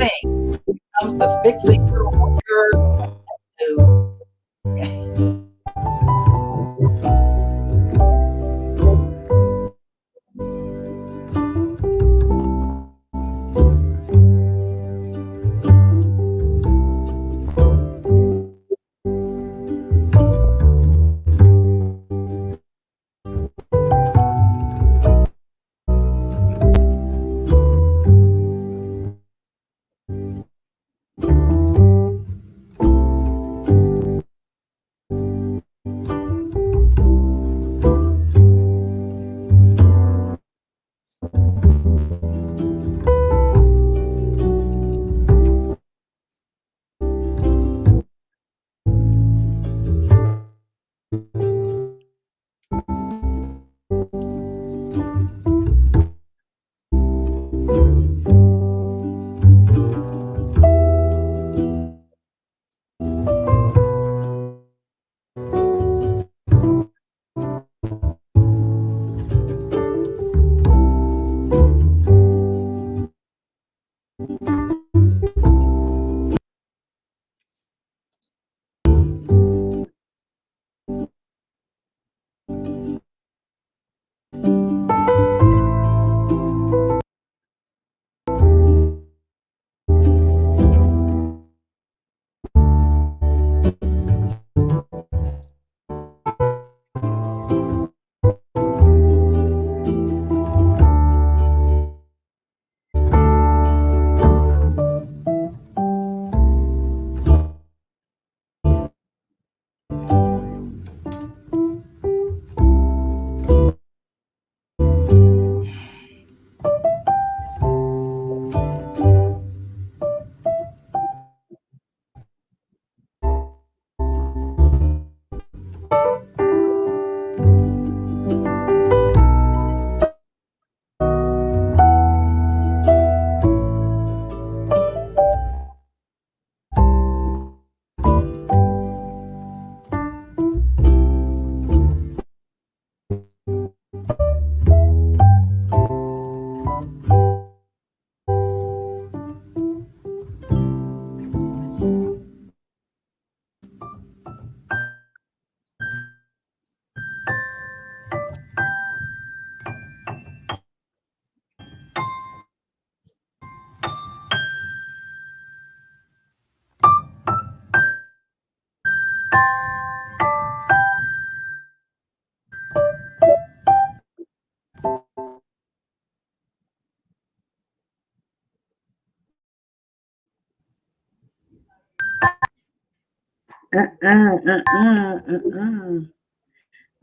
thing. When it comes to fixing little motors, to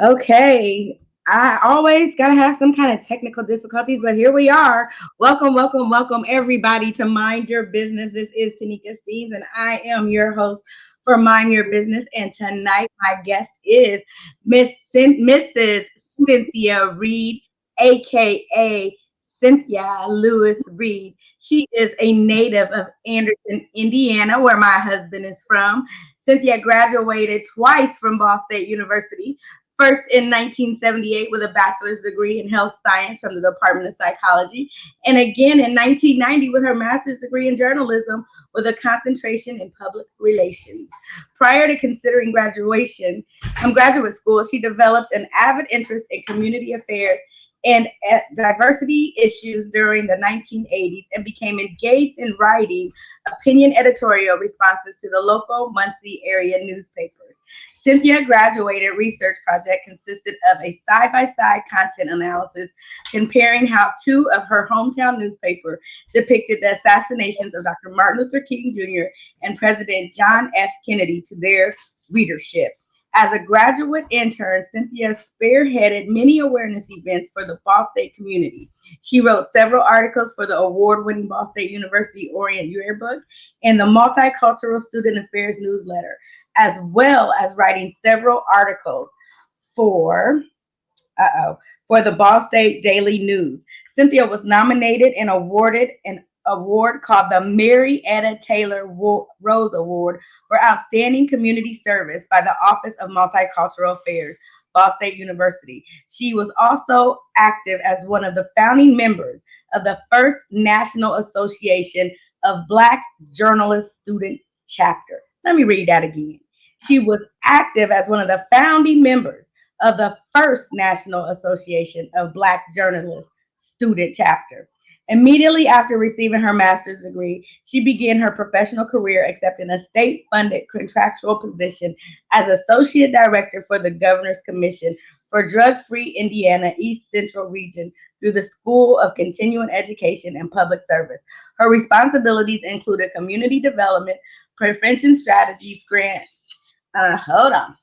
Okay. I always gotta have some kind of technical difficulties, but here we are. Welcome, welcome, welcome, everybody, to Mind Your Business. This is Tanika Steens, and I am your host for Mind Your Business. And tonight, my guest is Mrs. Cynthia Reed, aka Cynthia Lewis Reed. She is a native of Anderson, Indiana, where my husband is from. Cynthia graduated twice from Ball State University, first in 1978 with a bachelor's degree in health science from the Department of Psychology, and again in 1990 with her master's degree in journalism with a concentration in public relations. Prior to considering graduation from graduate school, she developed an avid interest in community affairs and diversity issues during the 1980s and became engaged in writing opinion editorial responses to the local Muncie area newspapers. Cynthia graduated research project consisted of a side-by-side content analysis comparing how two of her hometown newspaper depicted the assassinations of Dr. Martin Luther King Jr. and President John F. Kennedy to their readership. As a graduate intern, Cynthia spearheaded many awareness events for the Ball State community. She wrote several articles for the award-winning Ball State University Orient Yearbook and the Multicultural Student Affairs newsletter, as well as writing several articles for for the Ball State Daily News. Cynthia was nominated and awarded an award called the Mary Etta Taylor Rose Award for Outstanding Community Service by the Office of Multicultural Affairs, Ball State University. She was also active as one of the founding members of the first National Association of Black Journalist Student Chapter. Let me read that again. She was active as one of the founding members of the first National Association of Black Journalists Student Chapter. Immediately after receiving her master's degree, she began her professional career accepting a state funded contractual position as Associate Director for the Governor's Commission for Drug Free Indiana East Central Region through the School of Continuing Education and Public Service. Her responsibilities included community development, prevention strategies, hold on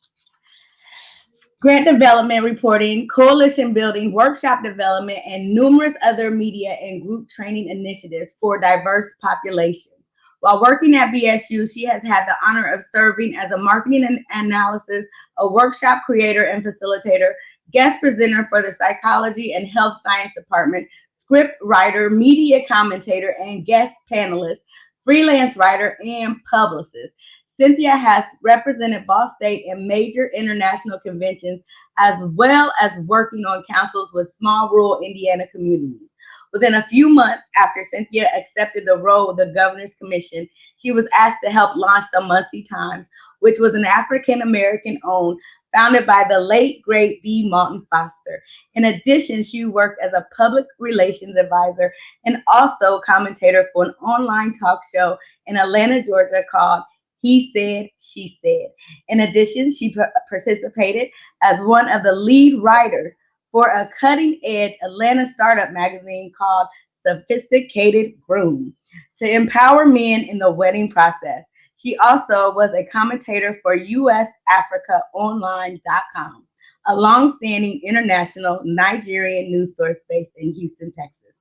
grant development reporting, coalition building, workshop development, and numerous other media and group training initiatives for diverse populations. While working at BSU, she has had the honor of serving as a marketing and analysis, a workshop creator and facilitator, guest presenter for the Psychology and Health Science Department, script writer, media commentator, and guest panelist, freelance writer, and publicist. Cynthia has represented Ball State in major international conventions, as well as working on councils with small rural Indiana communities. Within a few months after Cynthia accepted the role of the Governor's Commission, she was asked to help launch the Muncie Times, which was an African-American owned, founded by the late, great D. Moulton Foster. In addition, she worked as a public relations advisor and also commentator for an online talk show in Atlanta, Georgia called He Said, She Said. In addition, she participated as one of the lead writers for a cutting-edge Atlanta startup magazine called Sophisticated Groom to empower men in the wedding process. She also was a commentator for USAfricaOnline.com, a long-standing international Nigerian news source based in Houston, Texas.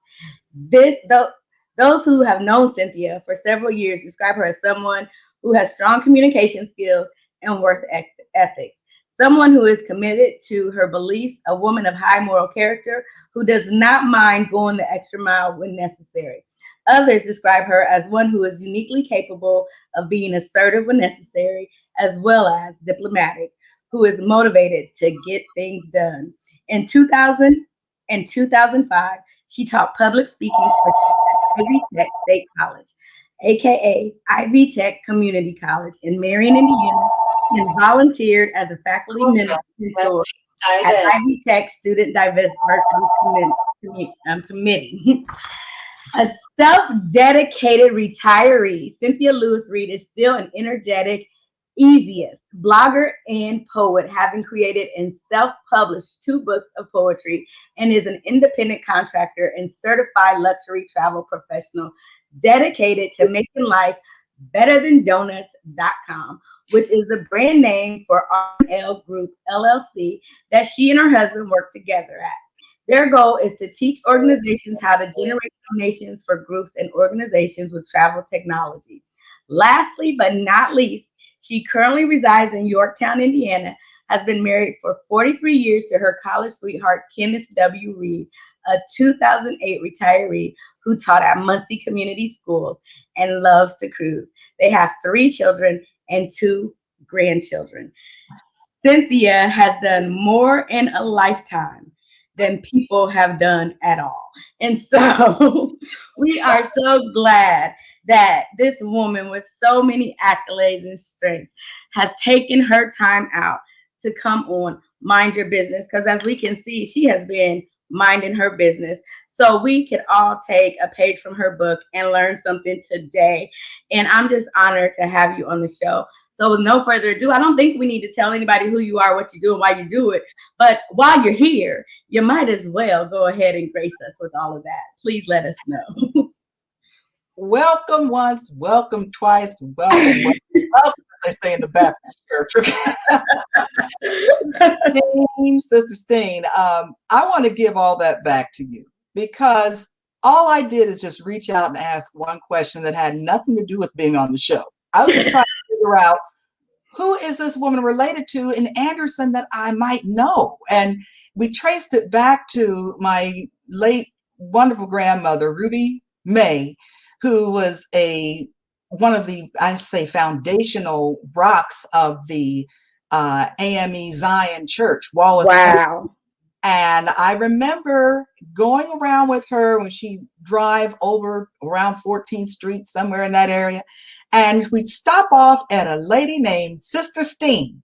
Those who have known Cynthia for several years describe her as someone who has strong communication skills and work ethics, someone who is committed to her beliefs, a woman of high moral character who does not mind going the extra mile when necessary. Others describe her as one who is uniquely capable of being assertive when necessary, as well as diplomatic, who is motivated to get things done. In 2000 and 2005, she taught public speaking for Ivy Tech State College, aka Ivy Tech Community College in Marion, Indiana, and volunteered as a faculty mentor at Ivy Tech Student Diversity Committee. A self-dedicated retiree, Cynthia Lewis Reed is still an energetic, easiest blogger and poet, having created and self-published 2 books of poetry, and is an independent contractor and certified luxury travel professional dedicated to making life better than donuts.com, which is the brand name for R&L Group LLC that she and her husband work together at. Their goal is to teach organizations how to generate donations for groups and organizations with travel technology. Lastly, but not least, she currently resides in Yorktown, Indiana, has been married for 43 years to her college sweetheart, Kenneth W. Reed, a 2008 retiree who taught at Muncie Community Schools and loves to cruise. They have 3 children and 2 grandchildren. Cynthia has done more in a lifetime than people have done at all. And so we are so glad that this woman with so many accolades and strengths has taken her time out to come on Mind Your Business. Because as we can see, she has been minding her business. So we could all take a page from her book and learn something today. And I'm just honored to have you on the show. So with no further ado, I don't think we need to tell anybody who you are, what you do, and why you do it. But while you're here, you might as well go ahead and grace us with all of that. Please let us know. Welcome once, welcome twice, welcome, welcome, as they say in the Baptist church. Sister Steen, I want to give all that back to you because all I did is just reach out and ask one question that had nothing to do with being on the show. I was just trying to figure out, who is this woman related to in Anderson that I might know? And we traced it back to my late wonderful grandmother, Ruby May, who was one of the, I say, foundational rocks of the AME Zion Church. Wow. And I remember going around with her when she drive over around 14th Street, somewhere in that area. And we'd stop off at a lady named Sister Steen.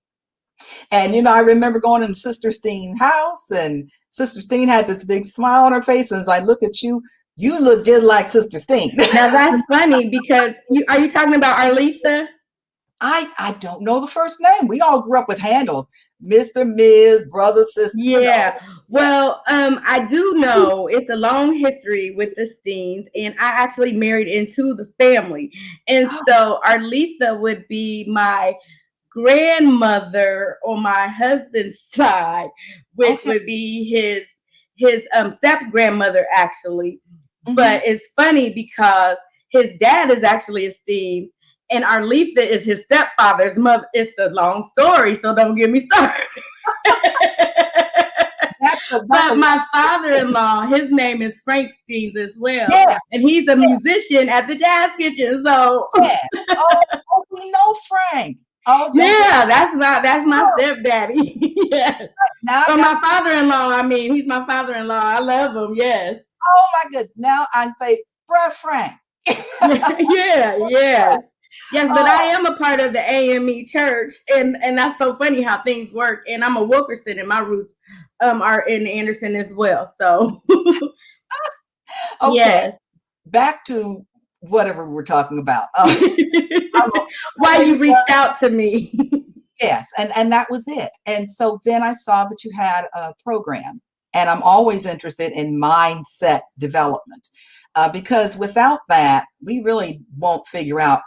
And, I remember going in Sister Steen's house, and Sister Steen had this big smile on her face. And as I look at you, you look just like Sister Steen. Now that's funny because are you talking about Arletha? I don't know the first name. We all grew up with handles. Mr., Ms., brother, sister. Yeah. Well, I do know it's a long history with the Steens, and I actually married into the family. And so Arletha would be my grandmother on my husband's side, which would be his step grandmother actually. Mm-hmm. But it's funny because his dad is actually a Steens, and Arletha is his stepfather's mother. It's a long story, so don't get me started. But my father-in-law, his name is Frank Steens as well. Yeah. And he's a musician at the Jazz Kitchen. So we know Frank. Yeah, that's my stepdaddy. Yes. But my father-in-law, I mean, he's my father-in-law. I love him, yes. Oh my goodness. Now I say, bruh Frank. Yes. Yes, but I am a part of the AME church, and that's so funny how things work. And I'm a Wilkerson, and my roots are in Anderson as well. So, okay, yes. Back to whatever we're talking about. Why you reached out to me? Yes, and that was it. And so then I saw that you had a program, and I'm always interested in mindset development because without that, we really won't figure out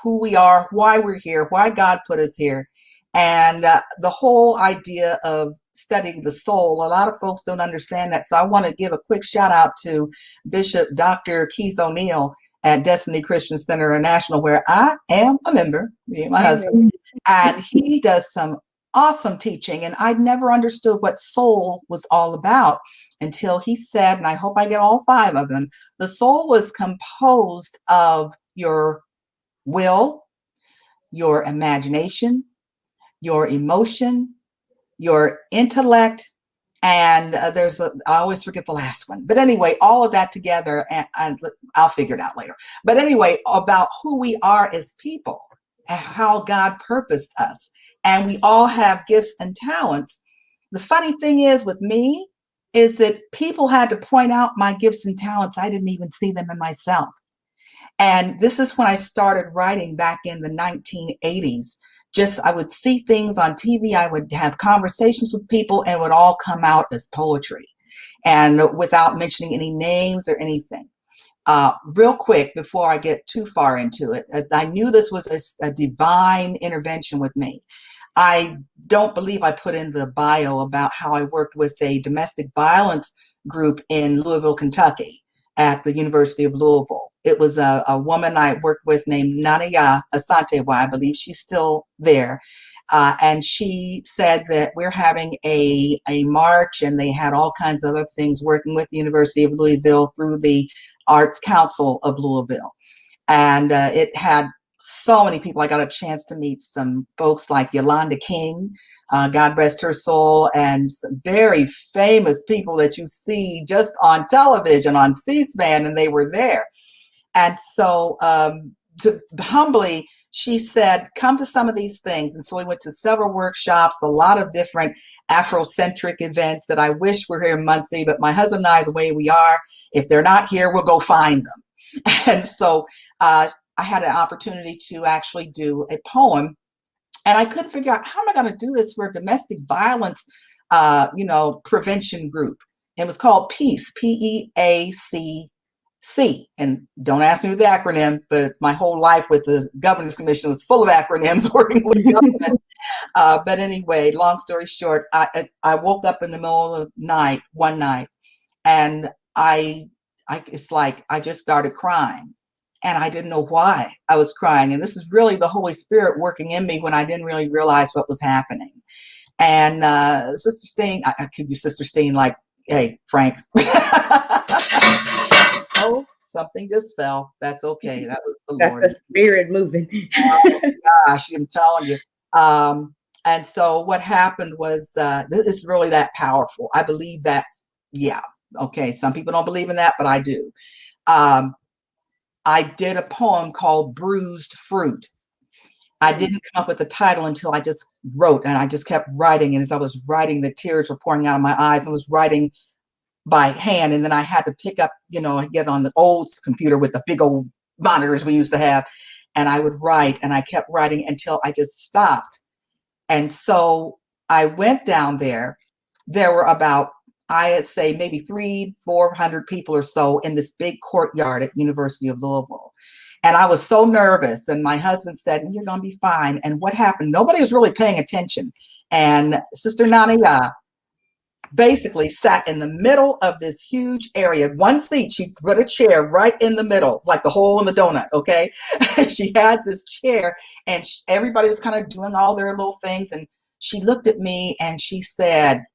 who we are, why we're here, why God put us here. And the whole idea of studying the soul, a lot of folks don't understand that. So I want to give a quick shout out to Bishop Dr. Keith O'Neill at Destiny Christian Center International, where I am a member, me and my husband, and he does some awesome teaching. And I never understood what soul was all about until he said, and I hope I get all 5 of them, the soul was composed of your will, your imagination, your emotion, your intellect, and I always forget the last one. But anyway, all of that together, and I'll figure it out later. But anyway, about who we are as people and how God purposed us. And we all have gifts and talents. The funny thing is with me is that people had to point out my gifts and talents. I didn't even see them in myself. And this is when I started writing back in the 1980s. I would see things on TV. I would have conversations with people, and it would all come out as poetry, and without mentioning any names or anything. Real quick, before I get too far into it, I knew this was a divine intervention with me. I don't believe I put in the bio about how I worked with a domestic violence group in Louisville, Kentucky, at the University of Louisville. It was a woman I worked with named M.I.N.D, CYNTH'YA, I believe she's still there. And she said that we're having a march, and they had all kinds of other things working with the University of Louisville through the Arts Council of Louisville. And it had so many people. I got a chance to meet some folks like Yolanda King, God rest her soul, and some very famous people that you see just on television, on C-SPAN, and they were there. And so humbly, she said, come to some of these things. And so we went to several workshops, a lot of different Afrocentric events that I wish were here in Muncie, but my husband and I, the way we are, if they're not here, we'll go find them. And so I had an opportunity to actually do a poem, and I couldn't figure out, how am I going to do this for a domestic violence, prevention group? It was called PEACE, PEACC. And don't ask me with the acronym, but my whole life with the Governor's Commission was full of acronyms working with government. But anyway, long story short, I woke up in the middle of the night, one night, and it's like I just started crying, and I didn't know why I was crying. And this is really the Holy Spirit working in me when I didn't really realize what was happening. And Sister Steen, I could be Sister Steen, like, hey, Frank. Oh, something just fell. That's okay. That was the Lord. That's the Spirit moving. Oh, gosh, I'm telling you. And so what happened was, it's really that powerful. I believe that's, yeah. Okay. Some people don't believe in that, but I do. Um, I did a poem called Bruised Fruit. I didn't come up with the title until I just wrote, and I just kept writing. And as I was writing, the tears were pouring out of my eyes. I was writing by hand, and then I had to pick up, get on the old computer with the big old monitors we used to have, and I would write, and I kept writing until I just stopped. And so I went down there. There were about, I'd say maybe 300-400 people or so in this big courtyard at University of Louisville. And I was so nervous. And my husband said, "You're going to be fine." And what happened? Nobody was really paying attention. And Sister M.I.N.D basically sat in the middle of this huge area. One seat, she put a chair right in the middle, like the hole in the donut, okay? She had this chair, and everybody was kind of doing all their little things. And she looked at me and she said,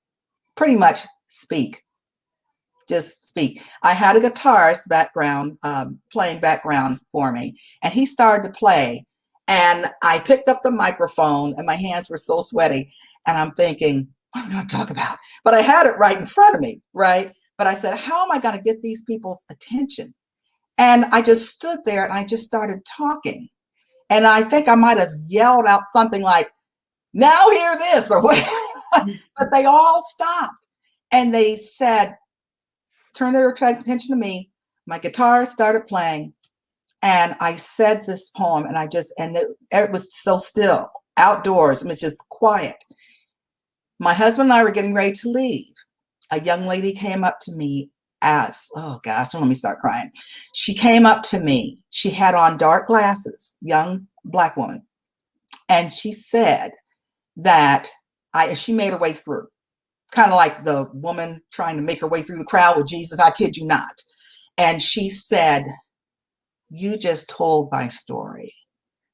pretty much, "Speak. Just speak." I had a guitarist background, playing background for me, and he started to play. And I picked up the microphone, and my hands were so sweaty. And I'm thinking, what am I going to talk about? But I had it right in front of me, right? But I said, how am I going to get these people's attention? And I just stood there and I just started talking. And I think I might have yelled out something like, "Now hear this," or what. But they all stopped and they said, turned their attention to me. My guitar started playing, and I said this poem, and it was so still outdoors. It was just quiet. My husband and I were getting ready to leave. A young lady came up to me oh gosh, don't let me start crying. She came up to me. She had on dark glasses, young Black woman. And she said that she made her way through, kind of like the woman trying to make her way through the crowd with Jesus. I kid you not. And she said, "You just told my story."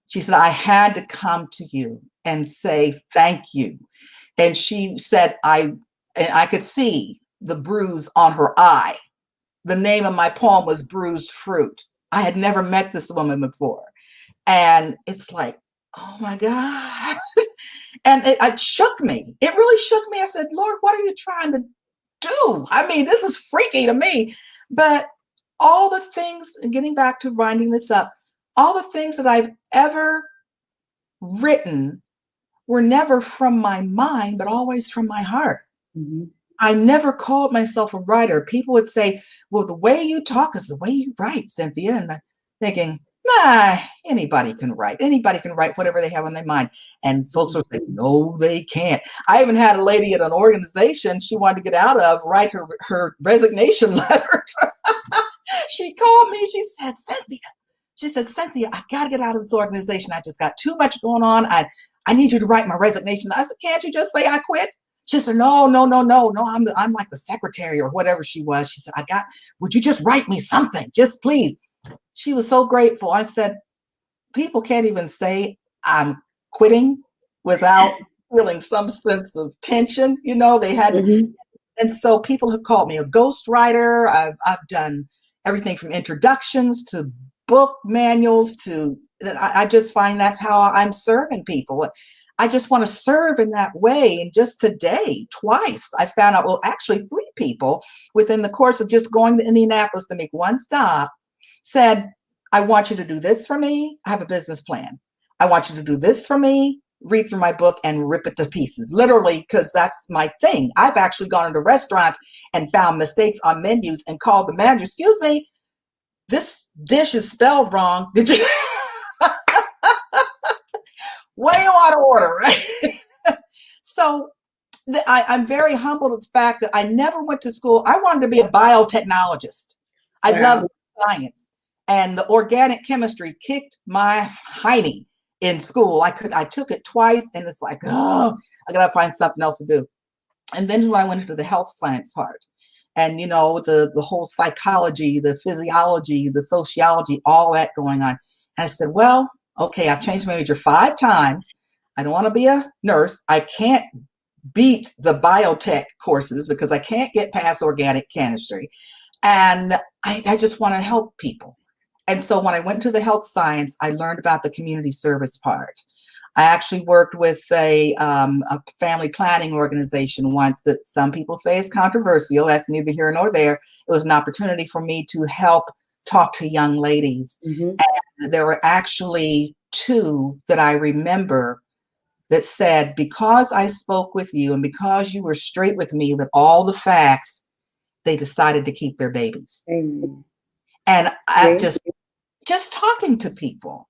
She said, "I had to come to you and say thank you." And she said, I could see the bruise on her eye. The name of my poem was Bruised Fruit. I had never met this woman before. And it's like, oh my God. And it shook me. It really shook me. I said, "Lord, what are you trying to do? I mean, this is freaky to me." But all the things, getting back to winding this up, all the things that I've ever written were never from my mind, but always from my heart. Mm-hmm. I never called myself a writer. People would say, "Well, the way you talk is the way you write, Cynthia." And I'm thinking, nah, anybody can write. Anybody can write whatever they have on their mind. And folks would say, "No, they can't." I even had a lady at an organization she wanted to get out of write her resignation letter. She called me. She said, "Cynthia, I got to get out of this organization. I just got too much going on. I need you to write my resignation." I said, "Can't you just say I quit?" She said, "No. I'm like the secretary," or whatever she was. She said, "Would you just write me something? Just please." She was so grateful. I said, people can't even say I'm quitting without feeling some sense of tension. They had to. Mm-hmm. And so people have called me a ghostwriter. I've done everything from introductions to book manuals to, I just find that's how I'm serving people. I just want to serve in that way. And just today, twice, I found out, well, actually 3 people within the course of just going to Indianapolis to make one stop said, "I want you to do this for me. I have a business plan. I want you to do this for me. Read through my book and rip it to pieces." Literally, because that's my thing. I've actually gone into restaurants and found mistakes on menus and called the manager, "Excuse me, this dish is spelled wrong. Did you?" Way out of order, right? So I'm very humbled at the fact that I never went to school. I wanted to be a biotechnologist. I love science, and the organic chemistry kicked my hiney in school. I took it twice, and it's like, oh, I gotta find something else to do. And then when I went into the health science part, and the whole psychology, the physiology, the sociology, all that going on, and I said, well, okay, I've changed my major 5 times. I don't want to be a nurse. I can't beat the biotech courses because I can't get past organic chemistry. And I just want to help people. And so when I went to the health science, I learned about the community service part. I actually worked with a family planning organization once that some people say is controversial. That's neither here nor there. It was an opportunity for me to help talk to young ladies. Mm-hmm. And there were actually two that I remember that said, because I spoke with you and because you were straight with me with all the facts, they decided to keep their babies. Amen. And I just talking to people,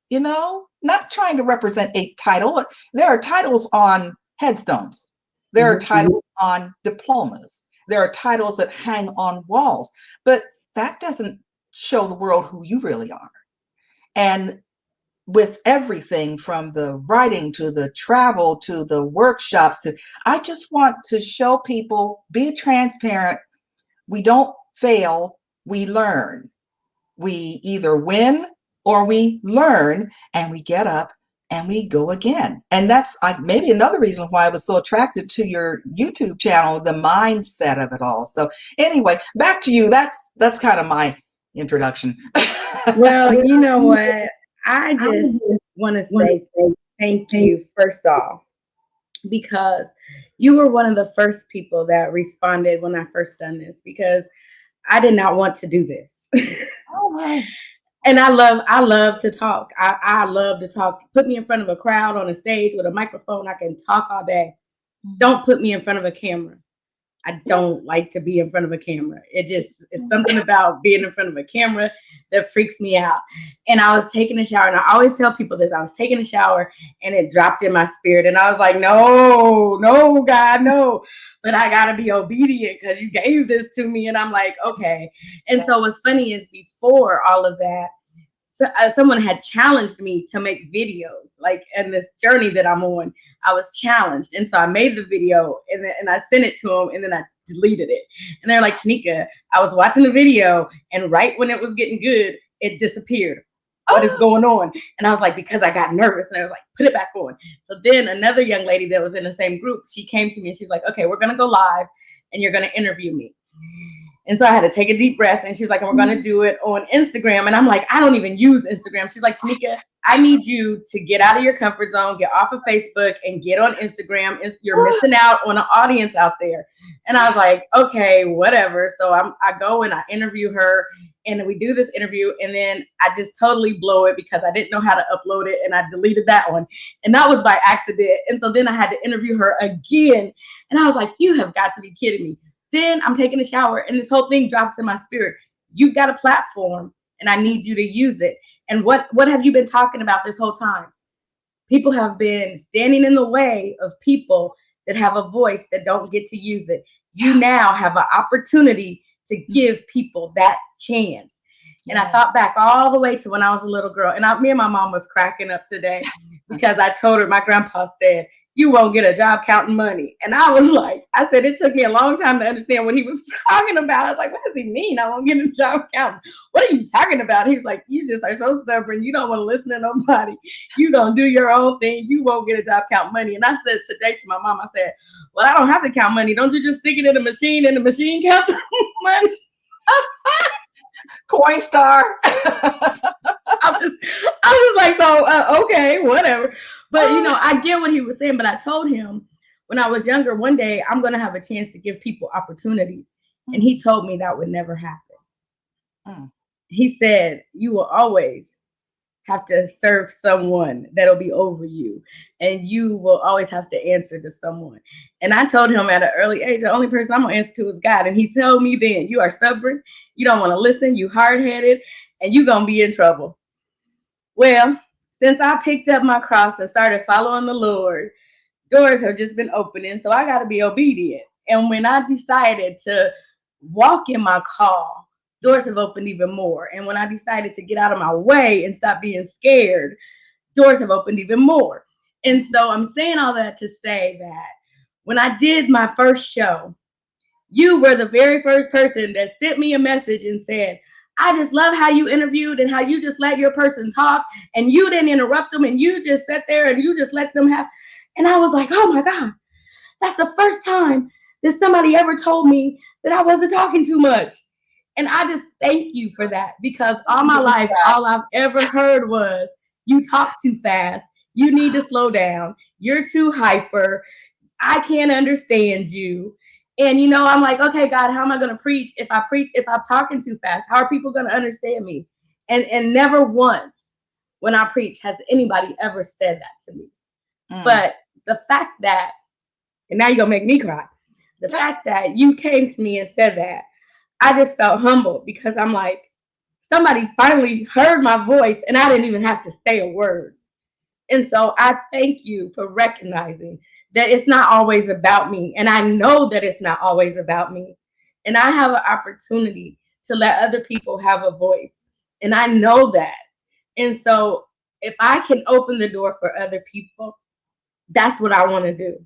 not trying to represent a title. There are titles on headstones. There are titles on diplomas. There are titles that hang on walls, but that doesn't show the world who you really are. And with everything from the writing to the travel to the workshops, I just want to show people, be transparent. We don't fail, we learn. We either win or we learn, and we get up and we go again. And that's maybe another reason why I was so attracted to your YouTube channel, the mindset of it all. So anyway, back to you. That's kind of my introduction. Well, you know what? I just want to say thank you, first off, because you were one of the first people that responded when I first done this, because I did not want to do this. Oh my. And I love to talk. I love to talk. Put me in front of a crowd on a stage with a microphone. I can talk all day. Don't put me in front of a camera. I don't like to be in front of a camera. It's something about being in front of a camera that freaks me out. And I was taking a shower, and I always tell people this. I was taking a shower and it dropped in my spirit. And I was like, no, God, no. But I got to be obedient because you gave this to me. And I'm like, okay. And so what's funny is before all of that, someone had challenged me to make videos, like in this journey that I'm on. I was challenged, and so I made the video, and I sent it to them, and then I deleted it. And they're like, Tanika, I was watching the video, and right when it was getting good, it disappeared. What is going on? And I was like, because I got nervous, and I was like, put it back on. So then another young lady that was in the same group, she came to me and she's like, okay, we're gonna go live, and you're gonna interview me. And so I had to take a deep breath, and she's like, and we're going to do it on Instagram. And I'm like, I don't even use Instagram. She's like, Tanika, I need you to get out of your comfort zone, get off of Facebook, and get on Instagram. You're missing out on an audience out there. And I was like, okay, whatever. So I go and I interview her, and we do this interview, and then I just totally blow it because I didn't know how to upload it, and I deleted that one. And that was by accident. And so then I had to interview her again. And I was like, you have got to be kidding me. Then I'm taking a shower, and this whole thing drops in my spirit. You've got a platform, and I need you to use it. And what have you been talking about this whole time? People have been standing in the way of people that have a voice that don't get to use it. You now have an opportunity to give people that chance. And I thought back all the way to when I was a little girl, and me and my mom was cracking up today because I told her, my grandpa said, you won't get a job counting money. And I was like, I said, it took me a long time to understand what he was talking about. I was like, what does he mean? I won't get a job counting. What are you talking about? He was like, you just are so stubborn. You don't want to listen to nobody. You going to do your own thing. You won't get a job counting money. And I said today to my mom, I said, well, I don't have to count money. Don't you just stick it in the machine and the machine count the money? Coinstar. I was like, so, okay, whatever. But, I get what he was saying. But I told him when I was younger, one day I'm going to have a chance to give people opportunities. And he told me that would never happen. He said, you will always have to serve someone that'll be over you. And you will always have to answer to someone. And I told him at an early age, the only person I'm going to answer to is God. And he told me then, you are stubborn. You don't want to listen. You hard-headed. And you're going to be in trouble. Well, since I picked up my cross and started following the Lord, doors have just been opening. So I got to be obedient. And when I decided to walk in my call, doors have opened even more. And when I decided to get out of my way and stop being scared, doors have opened even more. And so I'm saying all that to say that when I did my first show, you were the very first person that sent me a message and said, I just love how you interviewed and how you just let your person talk and you didn't interrupt them and you just sat there and you just let them have. And I was like, oh my God, that's the first time that somebody ever told me that I wasn't talking too much. And I just thank you for that, because all my life, all I've ever heard was, you talk too fast, You need to slow down. You're too hyper. I can't understand you. And I'm like, okay, God, how am I going to preach if I'm talking too fast? How are people going to understand me? And never once when I preach has anybody ever said that to me. But the fact that, and now you're going to make me cry, the fact that you came to me and said that, I just felt humbled, because I'm like, somebody finally heard my voice and I didn't even have to say a word. And so I thank you for recognizing that it's not always about me. And I know that it's not always about me. And I have an opportunity to let other people have a voice. And I know that. And so if I can open the door for other people, that's what I want to do.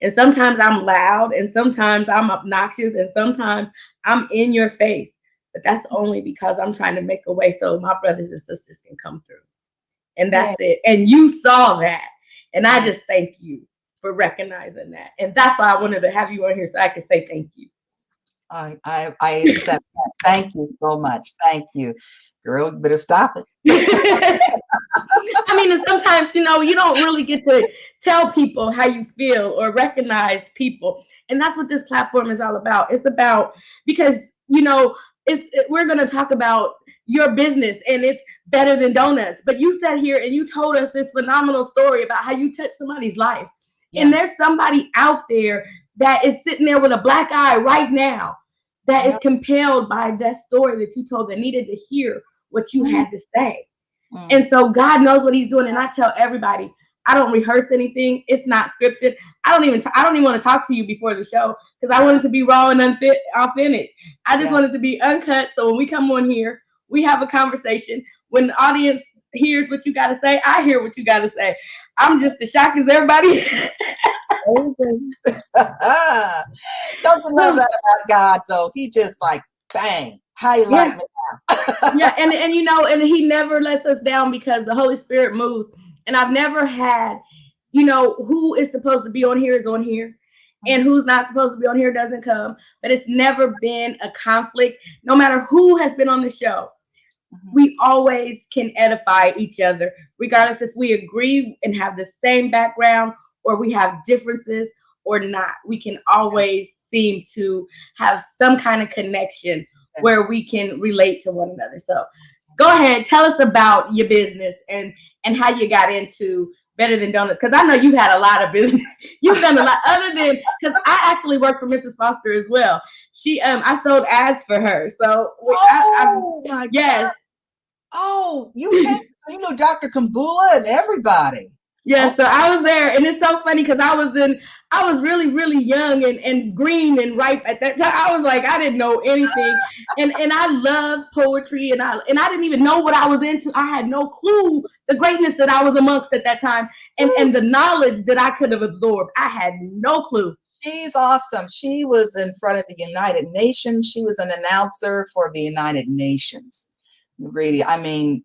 And sometimes I'm loud, and sometimes I'm obnoxious, and sometimes I'm in your face. But that's only because I'm trying to make a way so my brothers and sisters can come through. And that's it. And you saw that. And I just thank you for recognizing that. And that's why I wanted to have you on here, so I could say thank you. I accept that. Thank you so much. Thank you. Girl, you better stop it. I mean, and sometimes, you don't really get to tell people how you feel or recognize people. And that's what this platform is all about. It's about, because, we're going to talk about your business, and it's better than donuts. But you sat here and you told us this phenomenal story about how you touched somebody's life. Yeah. And there's somebody out there that is sitting there with a black eye right now that is compelled by that story that you told, that needed to hear what you had to say. And so God knows what he's doing. And I tell everybody, I don't rehearse anything. It's not scripted. I don't even want to talk to you before the show, because I want it to be raw and authentic. I just want it to be uncut. So when we come on here, we have a conversation. When the audience hears what you got to say, I hear what you got to say. I'm just as shocked as everybody. Don't you love that about God, though? He just like, bang, highlight me now. Yeah, and he never lets us down, because the Holy Spirit moves. And I've never had, who is supposed to be on here is on here, and who's not supposed to be on here doesn't come. But it's never been a conflict. No matter who has been on the show, we always can edify each other, regardless if we agree and have the same background, or we have differences or not. We can always seem to have some kind of connection where we can relate to one another. So go ahead, tell us about your business and how you got into Better Than Donuts, because I know you've had a lot of business. You've done a lot, other than, because I actually work for Mrs. Foster as well. I sold ads for her. So my God. Oh, you know Dr. Kambula and everybody. Yeah, so I was there, and it's so funny because I was really, really young and green and ripe at that time. I was like, I didn't know anything, and I loved poetry, and I didn't even know what I was into. I had no clue the greatness that I was amongst at that time, and the knowledge that I could have absorbed. I had no clue. She's awesome. She was in front of the United Nations. She was an announcer for the United Nations. Really, I mean,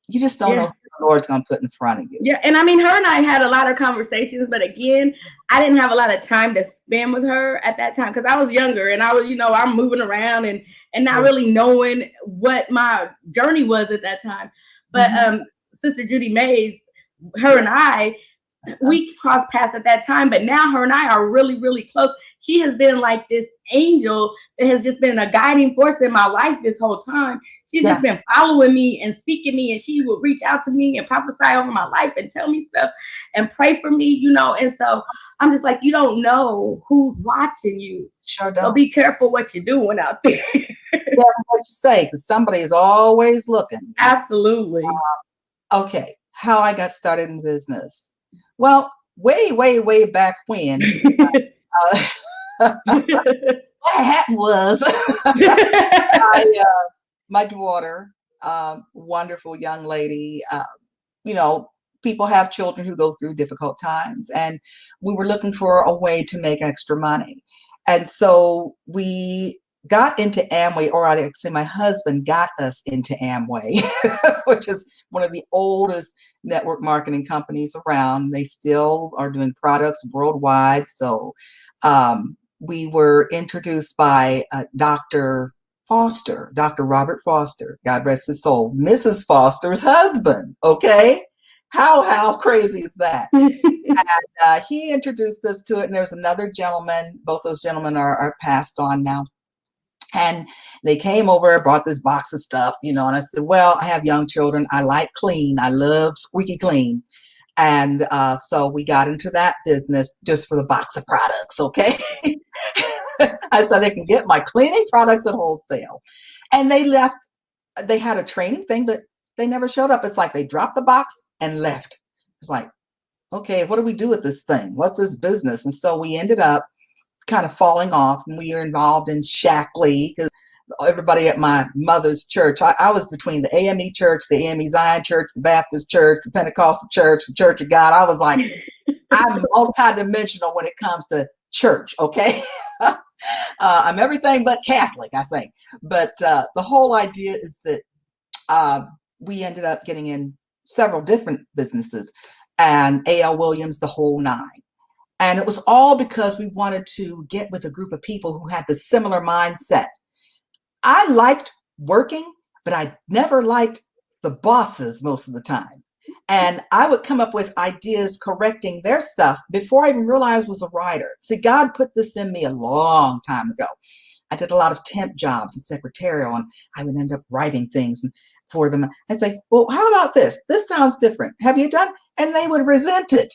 you just don't know who the Lord's going to put in front of you. Yeah, and I mean, her and I had a lot of conversations, but again, I didn't have a lot of time to spend with her at that time, because I was younger, and I was, I'm moving around and not really knowing what my journey was at that time. But Sister Judy Mays, her and I, we crossed paths at that time, but now her and I are really, really close. She has been like this angel that has just been a guiding force in my life this whole time. She's just been following me and seeking me, and she would reach out to me and prophesy over my life and tell me stuff and pray for me, and so I'm just like, you don't know who's watching you. Sure don't. So be careful what you're doing out there. Careful what you say, because somebody is always looking. Absolutely. Okay, how I got started in business. Well, way, way, way back when, what happened was my daughter, wonderful young lady, people have children who go through difficult times, and we were looking for a way to make extra money. And so we got into Amway, or I'd say my husband got us into Amway, which is one of the oldest network marketing companies around. They still are doing products worldwide. So we were introduced by Dr. Robert Foster, God rest his soul, Mrs. Foster's husband. Okay. How crazy is that? And he introduced us to it, and there was another gentleman. Both those gentlemen are passed on now. And they came over, brought this box of stuff, and I said, well, I have young children. I like clean. I love squeaky clean. And so we got into that business just for the box of products, okay? I said they can get my cleaning products at wholesale. And they left. They had a training thing, but they never showed up. It's like they dropped the box and left. It's like, okay, what do we do with this thing? What's this business? And so we ended up kind of falling off, and we were involved in Shackley because everybody at my mother's church, I was between the AME church, the M.I.N.D church, the Baptist church, the Pentecostal church, the Church of God. I was like, I'm multidimensional when it comes to church, okay? I'm everything but Catholic, I think. But the whole idea is that we ended up getting in several different businesses, and A.L. Williams, the whole nine. And it was all because we wanted to get with a group of people who had the similar mindset. I liked working, but I never liked the bosses most of the time. And I would come up with ideas correcting their stuff before I even realized I was a writer. See, God put this in me a long time ago. I did a lot of temp jobs and secretarial, and I would end up writing things for them. I'd say, well, how about this? This sounds different. Have you done? And they would resent it.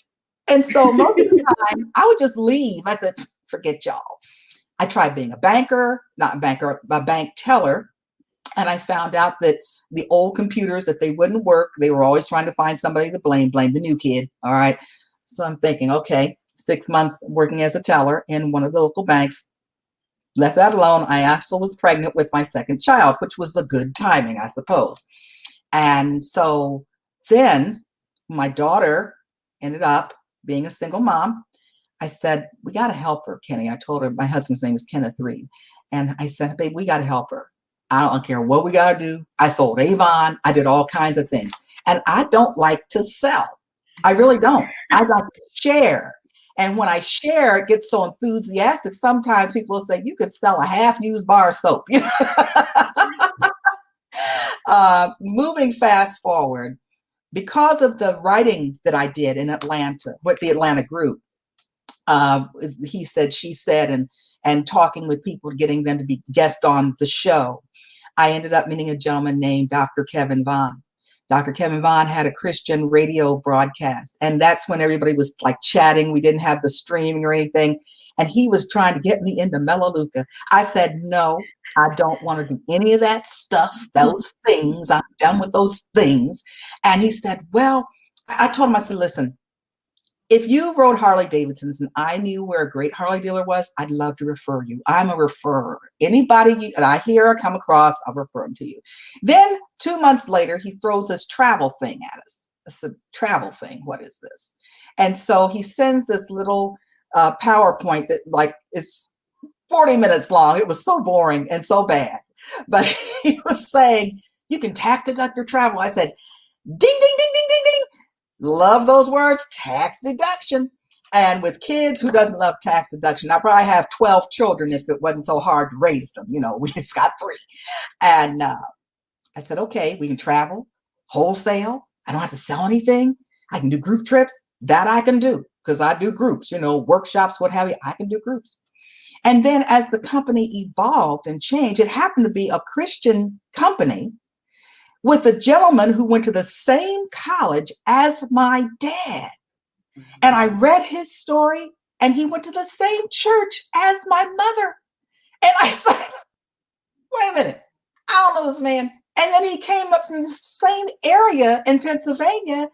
And so most of the time, I would just leave. I said, forget y'all. I tried being a banker, not a banker, a bank teller. And I found out that the old computers, if they wouldn't work, they were always trying to find somebody to blame the new kid. All right. So I'm thinking, okay, 6 months working as a teller in one of the local banks. Left that alone. I also was pregnant with my second child, which was a good timing, I suppose. And so then my daughter ended up being a single mom. I said, we got to help her, Kenny. I told her my husband's name is Kenneth Reed. And I said, babe, we got to help her. I don't care what we got to do. I sold Avon. I did all kinds of things. And I don't like to sell. I really don't. I like to share. And when I share, it gets so enthusiastic. Sometimes people will say, you could sell a half-used bar of soap. Moving fast forward, because of the writing that I did in Atlanta with the Atlanta group, he said, she said, and talking with people, getting them to be guests on the show, I ended up meeting a gentleman named Dr. Kevin Vaughn. Dr. Kevin Vaughn had a Christian radio broadcast, and that's when everybody was like chatting. We didn't have the streaming or anything, and he was trying to get me into Melaleuca. I said, no, I don't want to do any of that stuff, those things. I'm done with those things. And he said, well, I told him, I said, listen, if you rode Harley Davidsons and I knew where a great Harley dealer was, I'd love to refer you. I'm a referrer. Anybody that I hear or come across, I'll refer them to you. Then 2 months later, he throws this travel thing at us. It's a travel thing. What is this? And so he sends this little PowerPoint that like is 40 minutes long. It was so boring and so bad. But he was saying, you can tax deduct your travel. I said, ding, ding, ding, ding, ding, ding. Love those words, tax deduction. And with kids, who doesn't love tax deduction? I probably have 12 children if it wasn't so hard to raise them. We just got 3. And I said, okay, we can travel, wholesale. I don't have to sell anything. I can do group trips. That I can do because I do groups, workshops, what have you. I can do groups. And then as the company evolved and changed, it happened to be a Christian company with a gentleman who went to the same college as my dad. And I read his story, and he went to the same church as my mother. And I said, wait a minute, I don't know this man. And then he came up from the same area in Pennsylvania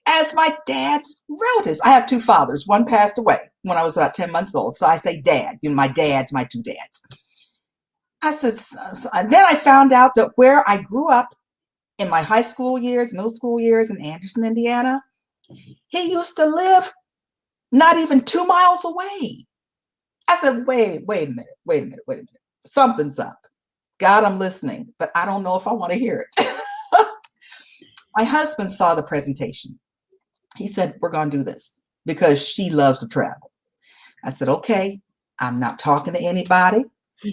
as my dad's relatives. I have 2 fathers. One passed away when I was about 10 months old. So I say dad, my dad's my 2 dads. I said, then I found out that where I grew up, in my high school years, middle school years in Anderson, Indiana, he used to live not even 2 miles away. I said, wait a minute. Something's up. God, I'm listening, but I don't know if I want to hear it. My husband saw the presentation. He said, we're going to do this because she loves to travel. I said, okay, I'm not talking to anybody.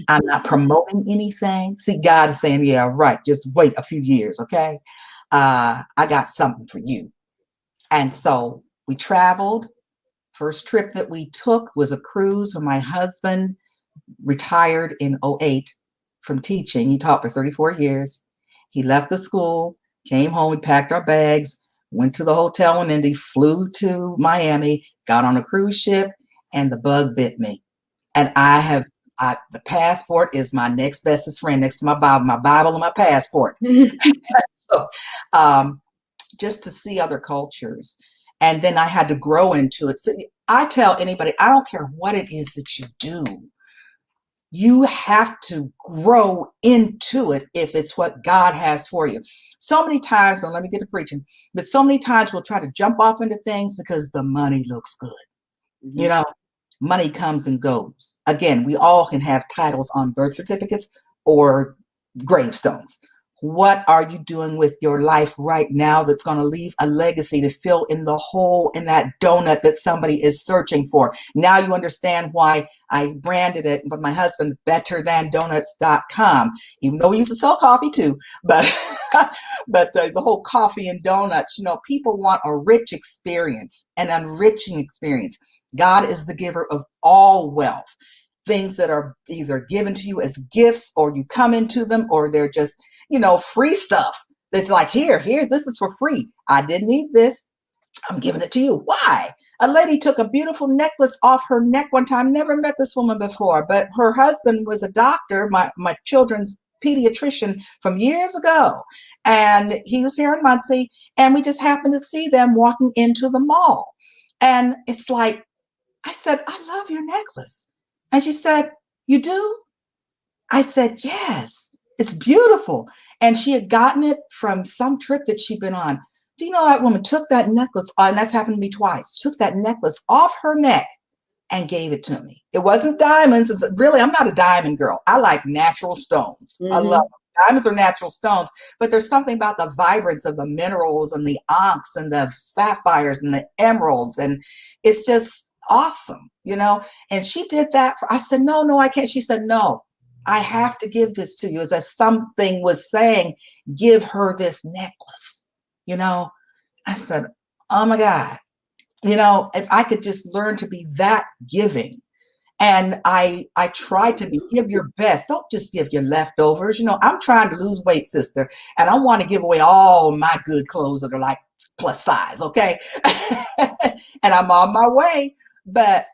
I'm not promoting anything. See, God is saying, yeah, right. Just wait a few years, okay? I got something for you. And so we traveled. First trip that we took was a cruise when my husband retired in '08 from teaching. He taught for 34 years. He left the school, came home, we packed our bags, went to the hotel in Indy, flew to Miami, got on a cruise ship, and the bug bit me. And the passport is my next bestest friend next to my Bible and my passport. So, just to see other cultures. And then I had to grow into it. So I tell anybody, I don't care what it is that you do, you have to grow into it if it's what God has for you. So many times, don't let me get to preaching, but so many times we'll try to jump off into things because the money looks good. Mm-hmm. You know, money comes and goes. Again, we all can have titles on birth certificates or gravestones. What are you doing with your life right now that's going to leave a legacy to fill in the hole in that donut that somebody is searching for? Now you understand why I branded it, but my husband, betterthandonuts.com, even though we used to sell coffee too, but but the whole coffee and donuts, people want a rich experience, an enriching experience. God is the giver of all wealth. Things that are either given to you as gifts or you come into them, or they're just, free stuff. That's like, here, this is for free. I didn't need this. I'm giving it to you. Why? A lady took a beautiful necklace off her neck one time. Never met this woman before, but her husband was a doctor, my children's pediatrician from years ago. And he was here in Muncie, and we just happened to see them walking into the mall. And it's like, I said, I love your necklace. And she said, you do? I said, yes, it's beautiful. And she had gotten it from some trip that she'd been on. Do you know that woman took that necklace, and that's happened to me twice, took that necklace off her neck and gave it to me. It wasn't diamonds. Really, I'm not a diamond girl. I like natural stones. I love them. Diamonds are natural stones, but there's something about the vibrance of the minerals and the onyx and the sapphires and the emeralds. And it's just awesome, And she did that. I said, no, I can't. She said, no, I have to give this to you. As if something was saying, give her this necklace. I said, oh my God, if I could just learn to be that giving. And I try to give your best. Don't just give your leftovers. I'm trying to lose weight, sister, and I want to give away all my good clothes that are like plus size, okay? And I'm on my way, but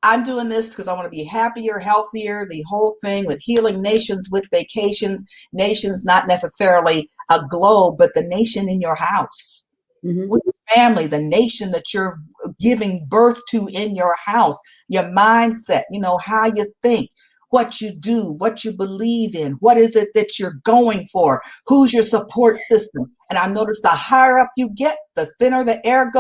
I'm doing this because I want to be happier, healthier, the whole thing with healing nations with vacations. Nations, not necessarily a globe, but the nation in your house. With your family, the nation that you're giving birth to in your house, your mindset, how you think, what you do, what you believe in, what is it that you're going for, who's your support system. And I noticed the higher up you get, the thinner the air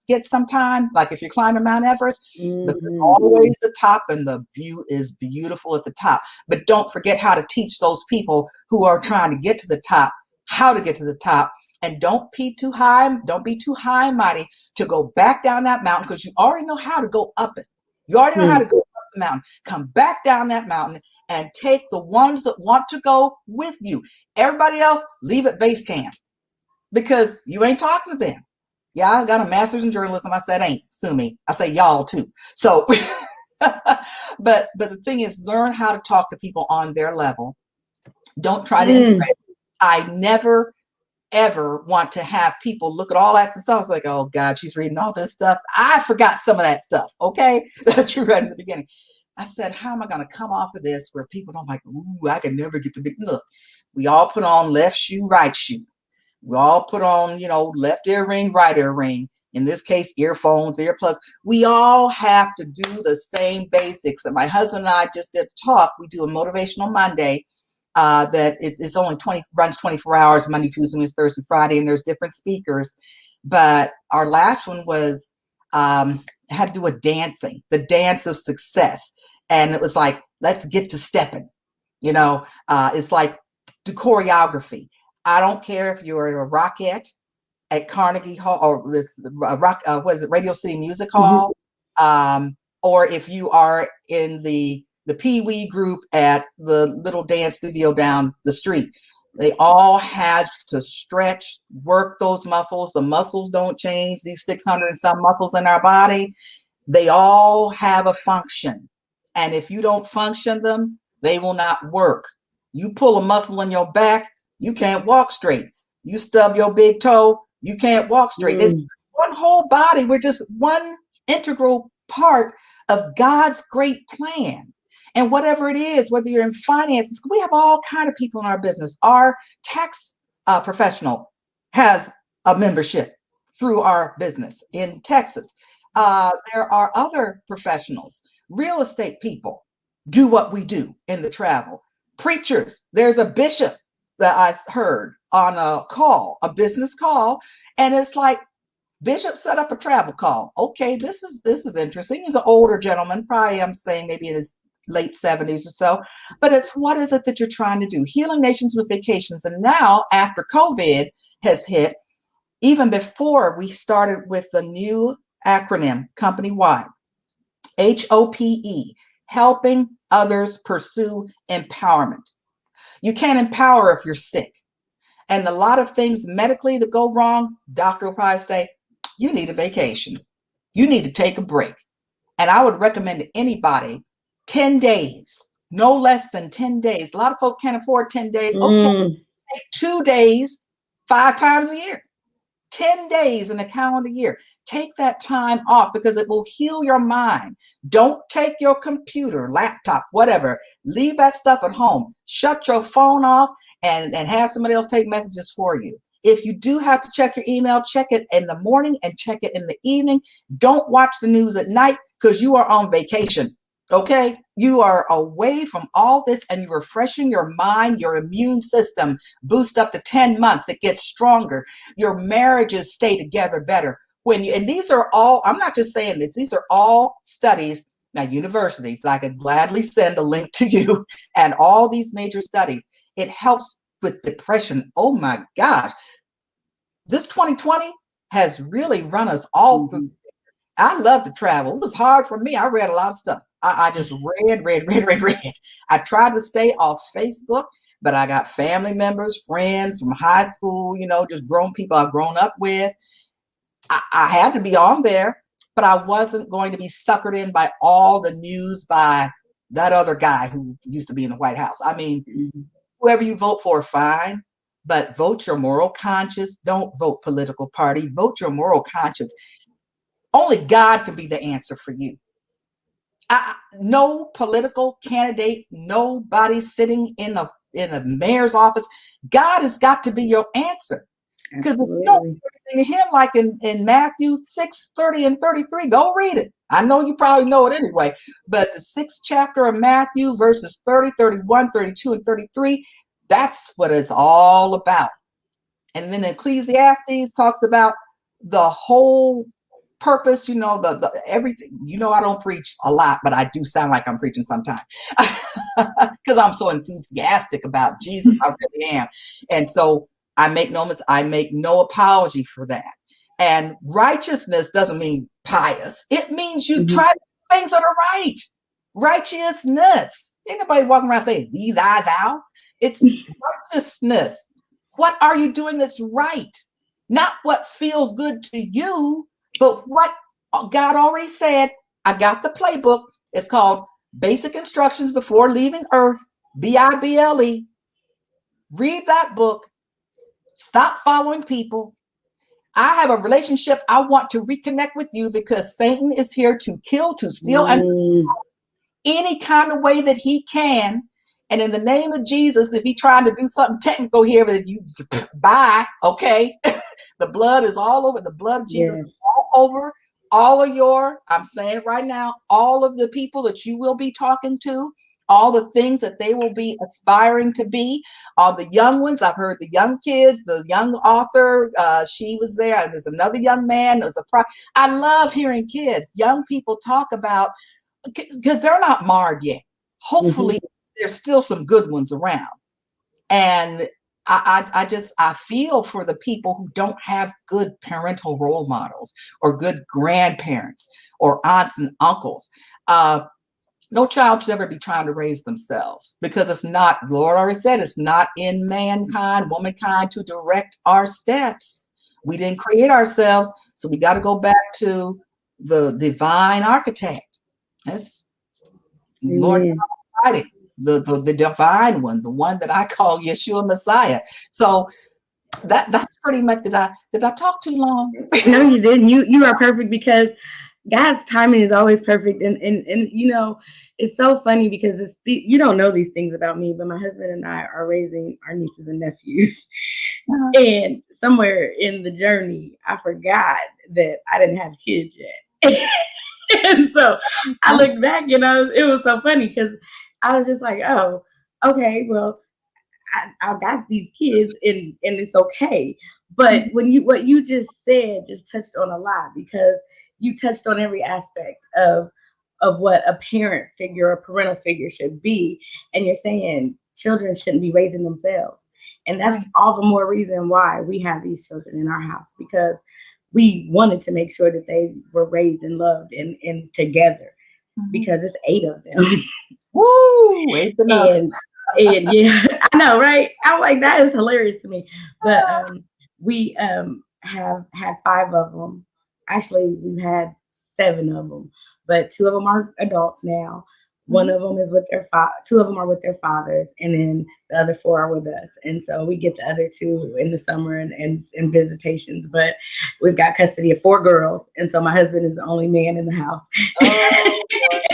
gets sometimes, like if you're climbing Mount Everest, but there's always the top and the view is beautiful at the top. But don't forget how to teach those people who are trying to get to the top, how to get to the top. And don't be too high and mighty to go back down that mountain, because you already know how to go up it. You already know how to go up the mountain. Come back down that mountain and take the ones that want to go with you. Everybody else, leave at base camp, because you ain't talking to them. Yeah, I got a master's in journalism. I said ain't, sue me. I say y'all too. So, but the thing is, learn how to talk to people on their level. Don't try to impress. I never ever want to have people look at all that stuff. I was like, oh God, she's reading all this stuff. I forgot some of that stuff, okay, that you read in the beginning. I said, how am I going to come off of this where people don't like, ooh, I can never get the big look. We all put on left shoe, right shoe. We all put on, left earring, right earring. In this case, earphones, earplugs. We all have to do the same basics. And my husband and I just did a talk. We do a motivational Monday. That it's only runs 24 hours, Monday, Tuesday, Wednesday, Thursday, Friday, and there's different speakers. But our last one was had to do with dancing, the dance of success. And it was like, let's get to stepping. It's like the choreography. I don't care if you're a rockette at Carnegie Hall or this Radio City Music Hall, or if you are in the Pee Wee group at the little dance studio down the street. They all had to stretch, work those muscles. The muscles don't change. These 600 and some muscles in our body, they all have a function. And if you don't function them, they will not work. You pull a muscle in your back, you can't walk straight. You stub your big toe, you can't walk straight. It's one whole body. We're just one integral part of God's great plan. And whatever it is, whether you're in finances, we have all kind of people in our business. Our tax professional has a membership through our business in Texas. There are other professionals, real estate people do what we do in the travel. Preachers, there's a bishop that I heard on a call, a business call, and it's like, Bishop set up a travel call. Okay, this is interesting. He's an older gentleman, probably I'm saying maybe in his late 70s or so. But it's, what is it that you're trying to do? Healing nations with vacations. And now after COVID has hit, even before we started with the new acronym company-wide, HOPE, helping others pursue empowerment. You can't empower if you're sick. And a lot of things medically that go wrong, doctor will probably say, you need a vacation. You need to take a break. And I would recommend to anybody 10 days, no less than 10 days. A lot of folks can't afford 10 days. Okay, take 2 days, 5 times a year, 10 days in a calendar year. Take that time off because it will heal your mind. Don't take your computer, laptop, whatever. Leave that stuff at home. Shut your phone off and have somebody else take messages for you. If you do have to check your email, check it in the morning and check it in the evening. Don't watch the news at night because you are on vacation. Okay, you are away from all this and you're refreshing your mind. Your immune system boosts up to 10 months. It gets stronger. Your marriages stay together better. When you, and these are all, I'm not just saying this, these are all studies. Now, universities, I could gladly send a link to you, and all these major studies. It helps with depression. Oh my gosh. This 2020 has really run us all through. I love to travel. It was hard for me. I read a lot of stuff. I just read. I tried to stay off Facebook, but I got family members, friends from high school, you know, just grown people I've grown up with. I had to be on there, but I wasn't going to be suckered in by all the news by that other guy who used to be in the White House. I mean, whoever you vote for, fine, but vote your moral conscience. Don't vote political party. Vote your moral conscience. Only God can be the answer for you. No political candidate, nobody sitting in a mayor's office. God has got to be your answer. Because if you don't do everything to him, like in Matthew 6:30 and 33, go read it. I know you probably know it anyway, but the 6th chapter of Matthew, verses 30, 31, 32, and 33, that's what it's all about. And then Ecclesiastes talks about the whole purpose, you know, the everything. You know, I don't preach a lot, but I do sound like I'm preaching sometimes because I'm so enthusiastic about Jesus. I really am. And so I make no apology for that. And righteousness doesn't mean pious. It means you try to do things that are right. Righteousness. Ain't nobody walking around saying thee, thy, thou. It's righteousness. What are you doing that's right? Not what feels good to you, but what God already said. I got the playbook. It's called Basic Instructions Before Leaving Earth, Bible. Read that book. Stop following people. I have a relationship. I want to reconnect with you because Satan is here to kill, to steal, and any kind of way that he can. And in the name of Jesus, if he trying to do something technical here, that you buy, okay, the blood is all over. The blood of Jesus is all over all of your, I'm saying it right now, all of the people that you will be talking to, all the things that they will be aspiring to be, all the young ones. I've heard the young kids, the young author, she was there. And there's another young man. I love hearing kids, young people talk about, because they're not marred yet. Hopefully there's still some good ones around. And I feel for the people who don't have good parental role models or good grandparents or aunts and uncles. No child should ever be trying to raise themselves, because it's not, Lord already said, it's not in mankind, womankind to direct our steps. We didn't create ourselves, so we got to go back to the divine architect. That's Lord Amen. Almighty, the divine one, the one that I call Yeshua Messiah. So that's pretty much, did I talk too long? No, you didn't. You are perfect, because God's timing is always perfect. And you know, it's so funny because you don't know these things about me, but my husband and I are raising our nieces and nephews. And somewhere in the journey, I forgot that I didn't have kids yet. And so I looked back and it was so funny because I was just like, oh, okay, well, I got these kids and it's okay. But what you just said just touched on a lot, because you touched on every aspect of what a parent figure or parental figure should be. And you're saying children shouldn't be raising themselves. And that's Right. all the more reason why we have these children in our house, because we wanted to make sure that they were raised and loved and together, because it's 8 of them. Woo, it's enough. And yeah, I know, right? I'm like, that is hilarious to me. But we have had 5 of them. Actually, we've had 7 of them, but 2 of them are adults now. One of them is with their 2 of them are with their fathers, and then the other 4 are with us. And so we get the other 2 in the summer and visitations. But we've got custody of 4 girls, and so my husband is the only man in the house. Oh,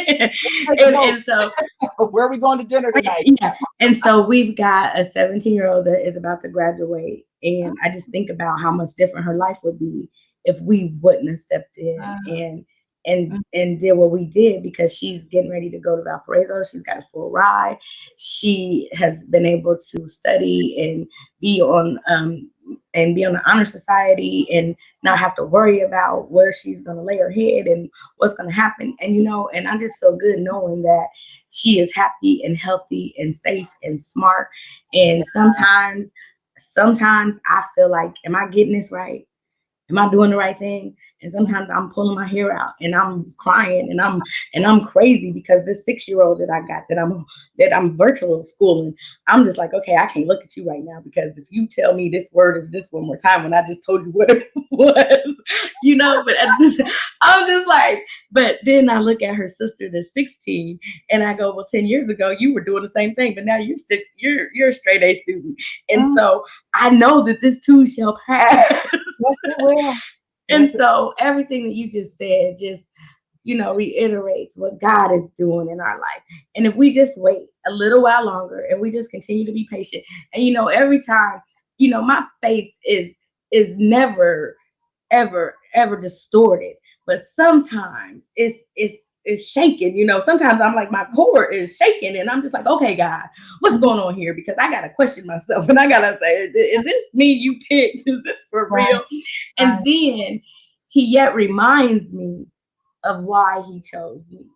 and so where are we going to dinner tonight? yeah, and so we've got a 17-year-old that is about to graduate, and I just think about how much different her life would be if we wouldn't have stepped in and did what we did, because she's getting ready to go to Valparaiso. She's got a full ride. She has been able to study and be on the honor society and not have to worry about where she's going to lay her head and what's going to happen. And and I just feel good knowing that she is happy and healthy and safe and smart. And sometimes I feel like, am I getting this right? Am I doing the right thing? And sometimes I'm pulling my hair out and I'm crying and I'm crazy, because this 6-year-old that I got that I'm virtual schooling, I'm just like, okay, I can't look at you right now, because if you tell me this word is this one more time when I just told you what it was, but I'm just like, but then I look at her sister that's 16 and I go, well, 10 years ago you were doing the same thing, but now you're a straight A student. And so I know that this too shall pass. Yes, it will. And so everything that you just said just, reiterates what God is doing in our life. And if we just wait a little while longer and we just continue to be patient, and every time, my faith is never, ever, ever distorted, but sometimes it's shaking. Sometimes I'm like, my core is shaking and I'm just like, okay, God, what's going on here? Because I got to question myself and I got to say, is this me you picked? Is this for real? And then he yet reminds me of why he chose me.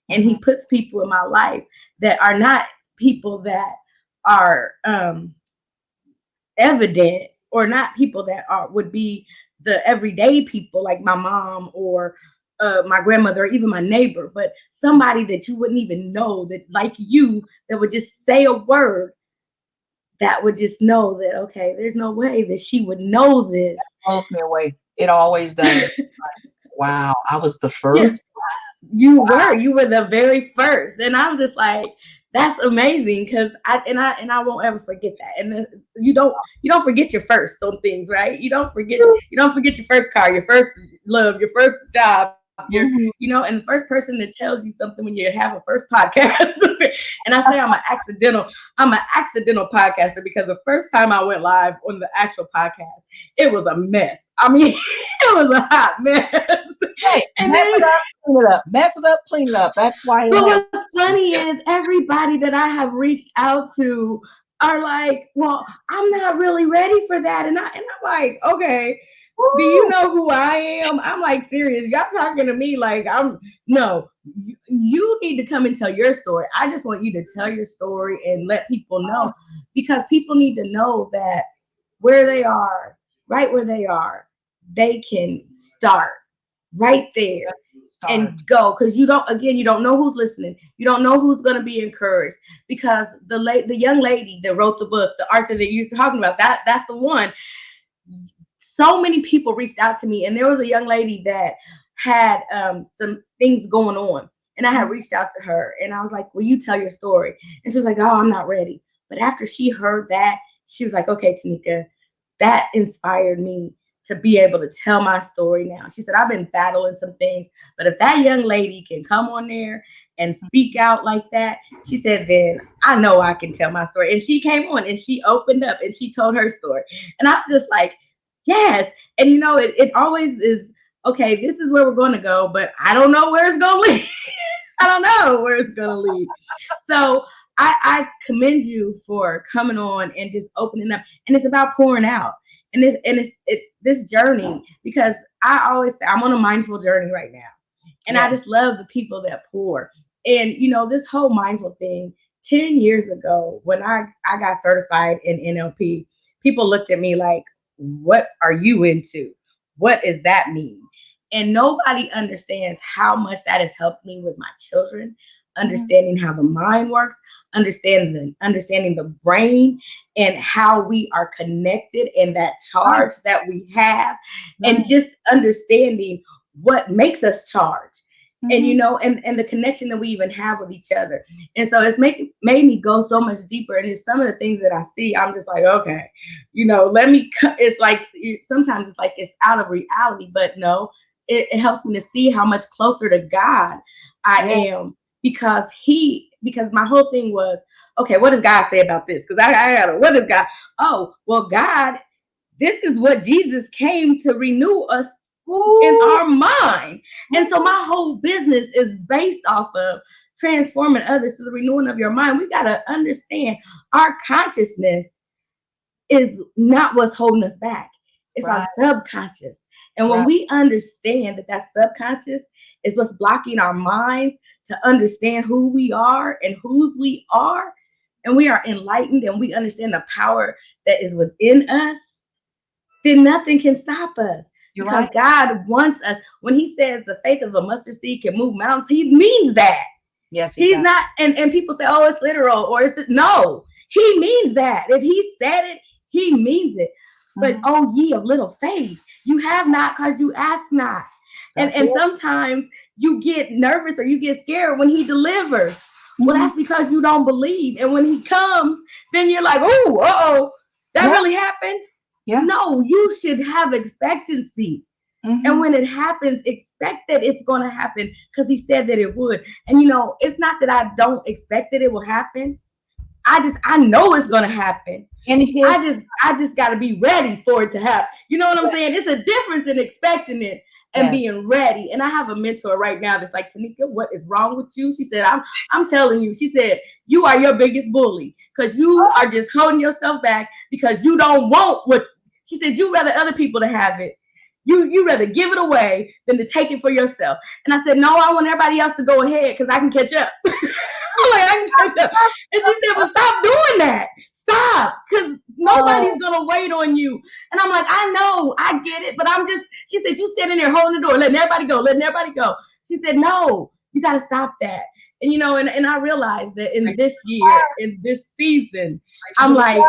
And he puts people in my life that are not people that are evident, or not people that would be the everyday people like my mom or my grandmother or even my neighbor, but somebody that you wouldn't even know, that like you, that would just say a word that would just know that, okay, there's no way that she would know this. That blows me away. It always does. Wow, I was the first. Yeah, you were the very first. And I'm just like, that's amazing, because I won't ever forget that. And you don't forget your first on things, right? You don't forget your first car, your first love, your first job, and the first person that tells you something when you have a first podcast. And I say I'm an accidental podcaster, because the first time I went live on the actual podcast, it was a mess. I mean, it was a hot mess. Hey, and mess it up, clean it up. Mess it up, clean it up. That's why. But what's funny is everybody that I have reached out to are like, well, I'm not really ready for that. And I'm like, okay, do you know who I am? I'm like, serious. Y'all talking to me like no, you need to come and tell your story. I just want you to tell your story and let people know, because people need to know that where they are, right where they are, they can start right there Start. and go, because you don't know who's listening, you don't know who's going to be encouraged, because the young lady that wrote the book, the Arthur that you're talking about, that's the one. So many people reached out to me, and there was a young lady that had some things going on, and I had reached out to her, and I was like, will you tell your story? And she was like, oh, I'm not ready. But after she heard that, she was like, okay, Tanika, that inspired me to be able to tell my story now. She said, I've been battling some things, but if that young lady can come on there and speak out like that, she said, then I know I can tell my story. And she came on and she opened up and she told her story. And I'm just like, yes. And it always is, okay, this is where we're going to go, but I don't know where it's going to lead. I don't know where it's going to lead. So I commend you for coming on and just opening up. And it's about pouring out. And it's this journey, because I always say I'm on a mindful journey right now. And I just love the people that pour. And, this whole mindful thing, 10 years ago, when I got certified in NLP, people looked at me like, what are you into? What does that mean? And nobody understands how much that has helped me with my children, understanding how the mind works, understanding the brain and how we are connected and that charge that we have, and just understanding what makes us charge. And and the connection that we even have with each other. And so it's made me go so much deeper. And it's some of the things that I see, I'm just like, okay, it's like sometimes it's like it's out of reality, but no, it helps me to see how much closer to God I am, because my whole thing was, okay, what does God say about this? Because I gotta, what is God? Oh, well, God, this is what Jesus came to renew us in our mind. And so my whole business is based off of transforming others through the renewing of your mind. We got to understand our consciousness is not what's holding us back. It's our subconscious. And when we understand that subconscious is what's blocking our minds to understand who we are and whose we are, and we are enlightened and we understand the power that is within us, then nothing can stop us. Because God wants us. When he says the faith of a mustard seed can move mountains, he means that. Yes, he's not. And people say, oh, it's literal, or it's this. No, he means that. If he said it, he means it. But oh, ye of little faith, you have not because you ask not. And sometimes you get nervous or you get scared when he delivers. Well, that's because you don't believe. And when he comes, then you're like, oh, that really happened. Yeah. No, you should have expectancy. And when it happens, expect that it's going to happen, because he said that it would. And, it's not that I don't expect that it will happen. I know it's going to happen. And I just got to be ready for it to happen. You know what I'm saying? It's a difference in expecting it and being ready. And I have a mentor right now that's like, Tanika, what is wrong with you? She said, I'm telling you. She said, you are your biggest bully, because you are just holding yourself back because you don't want what. She said, you rather other people to have it. You rather give it away than to take it for yourself. And I said, no, I want everybody else to go ahead because I can catch up. I'm like, I can catch up. And she said, well, stop doing that. Stop, because nobody's going to wait on you. And I'm like, I know, I get it, but she said, you standing there holding the door, letting everybody go. She said, no, you got to stop that. And, and I realized that in this year, in this season, I'm like,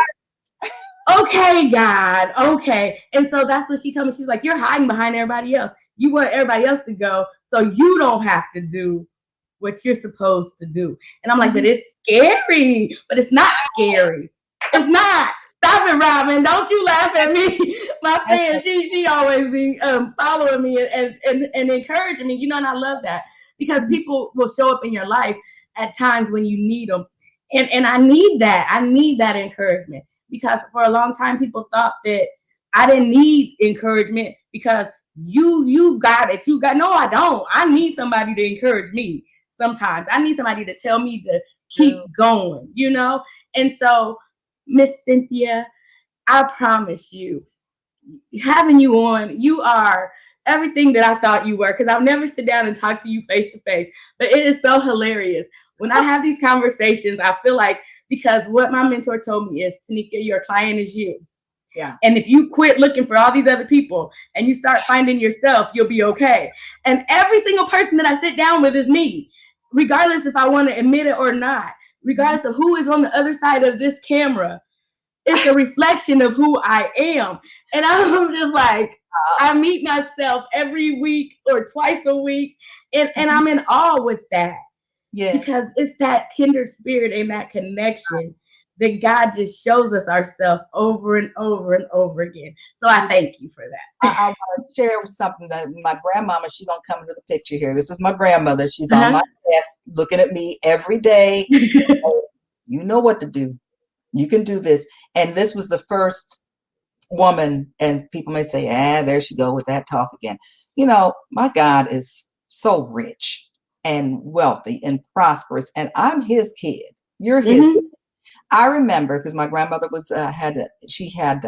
okay, God, okay. And so that's what she told me. She's like, you're hiding behind everybody else. You want everybody else to go so you don't have to do what you're supposed to do. And I'm like, but it's scary. But it's not scary. It's not. Stop it, Robin. Don't you laugh at me. My friend, she always be following me and encouraging me, and I love that, because people will show up in your life at times when you need them. And I need that. I need that encouragement. Because for a long time, people thought that I didn't need encouragement because you got it. No, I don't. I need somebody to encourage me. Sometimes I need somebody to tell me to keep going, And so, Miss Cynthia, I promise you, having you on, you are everything that I thought you were, because I'll never sit down and talk to you face to face. But it is so hilarious. When I have these conversations, I feel like, because what my mentor told me is, Tanika, your client is you. Yeah. And if you quit looking for all these other people and you start finding yourself, you'll be okay. And every single person that I sit down with is me, regardless if I want to admit it or not, regardless of who is on the other side of this camera. It's a reflection of who I am. And I'm just like, I meet myself every week or twice a week. And I'm in awe with that. Yeah. Because it's that kindred spirit and that connection that God just shows us ourselves over and over and over again. So I thank you for that. I want to share something that my grandmama, she's going to come into the picture here. This is my grandmother. She's on my desk looking at me every day. You know what to do. You can do this. And this was the first woman, and people may say, there she go with that talk again. You know, my God is so rich and wealthy and prosperous, and I'm his kid. You're his kid. I remember, because my grandmother was she had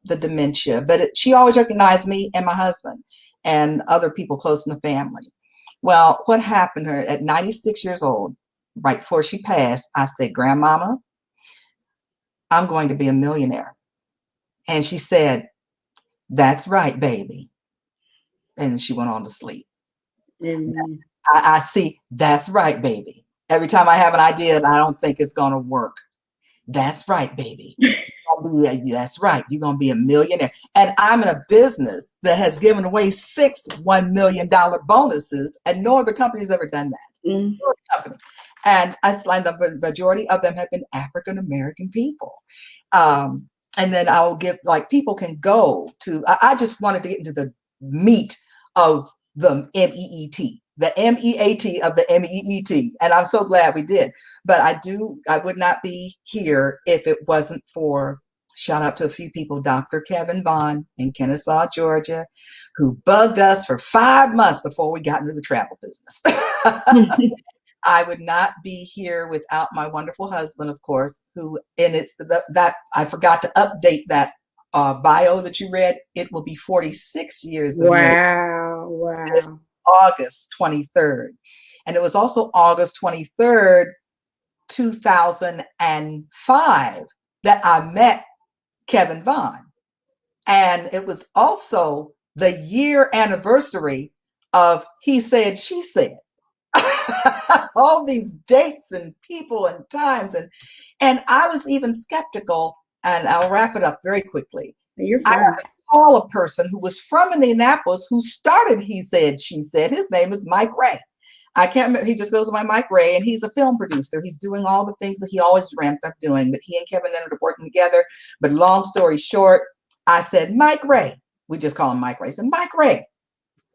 the dementia, but she always recognized me and my husband and other people close in the family. Well, what happened to her at 96 years old, right before she passed, I said, Grandmama, I'm going to be a millionaire. And she said, that's right, baby. And she went on to sleep. I see, that's right, baby. Every time I have an idea and I don't think it's going to work, that's right, baby. That's right. You're going to be a millionaire. And I'm in a business that has given away 6 $1 million bonuses, and no other company has ever done that. No other company. And it's like the majority of them have been African-American people. And then I'll give, like, people can go to, I just wanted to get into the meat of the MEET. The MEAT of the MEET. And I'm so glad we did. But I would not be here if it wasn't for, shout out to a few people, Dr. Kevin Vaughn in Kennesaw, Georgia, who bugged us for 5 months before we got into the travel business. I would not be here without my wonderful husband, of course, who, and it's that I forgot to update that bio that you read. It will be 46 years of marriage. Wow. August 23rd. And it was also August 23rd, 2005 that I met Kevin Vaughn. And it was also the year anniversary of He Said, She Said. All these dates and people and times. And I was even skeptical, and I'll wrap it up very quickly. You're fine. I had to call a person who was from Indianapolis who started He Said, She Said. His name is Mike Ray. I can't remember. He just goes by Mike Ray, and he's a film producer. He's doing all the things that he always dreamt of doing, but he and Kevin ended up working together. But long story short, I said, Mike Ray. We just call him Mike Ray. I said, Mike Ray.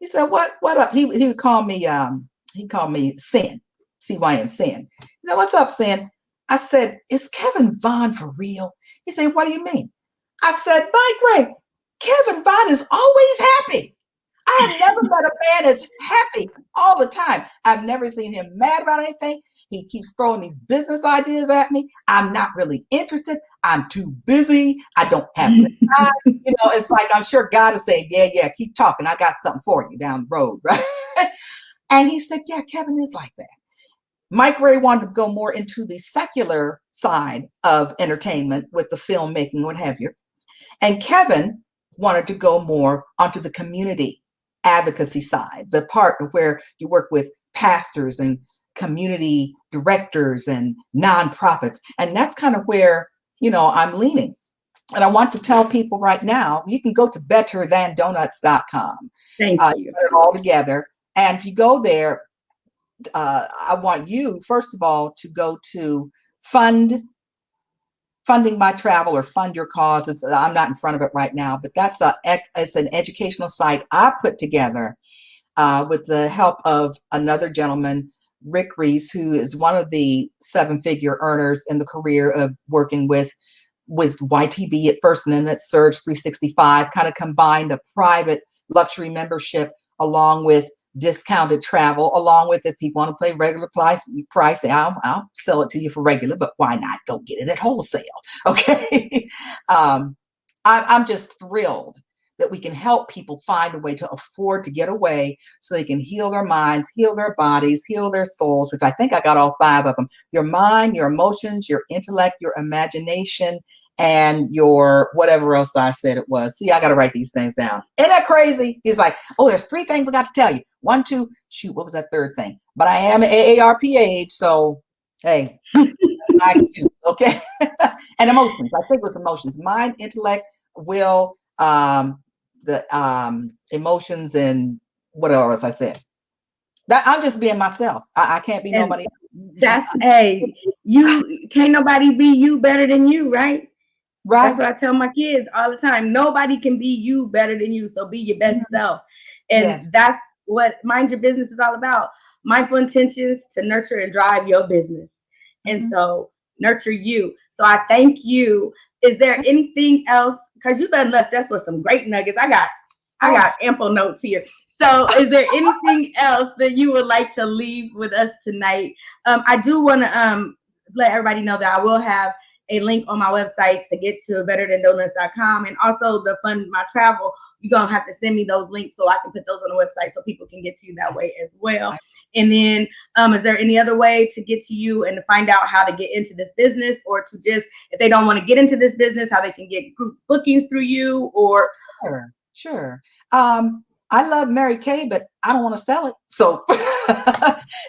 He said, what up? He would call me, he called me Sin, CYN, Sin. He said, what's up, Sin? I said, is Kevin Vaughn for real? He said, what do you mean? I said, Mike Ray, Kevin Vaughn is always happy. I have never met a man that's happy all the time. I've never seen him mad about anything. He keeps throwing these business ideas at me. I'm not really interested. I'm too busy. I don't have the time. You know, it's like, I'm sure God is saying, yeah, keep talking. I got something for you down the road, right? And he said, yeah, Kevin is like that. Mike Ray wanted to go more into the secular side of entertainment with the filmmaking, what have you. And Kevin wanted to go more onto the community advocacy side, the part where you work with pastors and community directors and nonprofits. And that's kind of where, you know, I'm leaning. And I want to tell people right now, you can go to betterthandonuts.com. Thank you. Put it all together. And if you go there, I want you, first of all, to go to funding my travel or fund your cause. I'm not in front of it right now, but it's an educational site I put together with the help of another gentleman, Rick Reese, who is one of the 7-figure earners in the career of working with YTB at first, and then at Surge 365, kind of combined a private luxury membership along with discounted travel, along with, if people want to play regular price, I'll sell it to you for regular, but why not go get it at wholesale? Okay. I'm just thrilled that we can help people find a way to afford to get away so they can heal their minds, heal their bodies, heal their souls, which I think I got all 5 of them: your mind, your emotions, your intellect, your imagination, and your whatever else I said it was. See, I got to write these things down. Isn't that crazy? He's like, oh, there's 3 things I got to tell you. 1, 2, shoot, what was that 3rd thing? But I am an AARP age, so hey, I excuse, okay? And emotions. I think it was emotions. Mind, intellect, will, the emotions, and what else I said. That I'm just being myself. I can't be nobody else. That's you can't nobody be you better than you, right? Right. That's what I tell my kids all the time. Nobody can be you better than you. So be your best self. And Yes. that's what Mind Your Business is all about. Mindful intentions to nurture and drive your business. And so nurture you. So I thank you. Is there anything else? Because you done left us with some great nuggets. I got ample notes here. So is there anything else that you would like to leave with us tonight? I do want to let everybody know that I will have a link on my website to get to betterthandonuts.com, and also the Fund My Travel. You're going to have to send me those links so I can put those on the website so people can get to you that way as well. And then is there any other way to get to you and to find out how to get into this business, or to just, if they don't want to get into this business, how they can get group bookings through you? Or Sure. I love Mary Kay, but I don't want to sell it. So,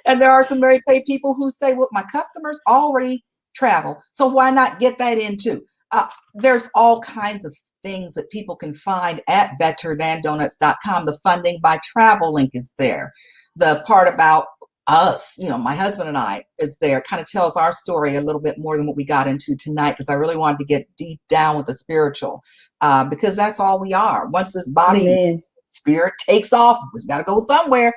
and there are some Mary Kay people who say, well, my customers already travel, so why not get that in too? There's all kinds of things that people can find at betterthandonuts.com. The funding by travel link is there. The part about us, my husband and I, is there. Kind of tells our story a little bit more than what we got into tonight, because I really wanted to get deep down with the spiritual, because that's all we are. Once this body spirit takes off, it's got to go somewhere.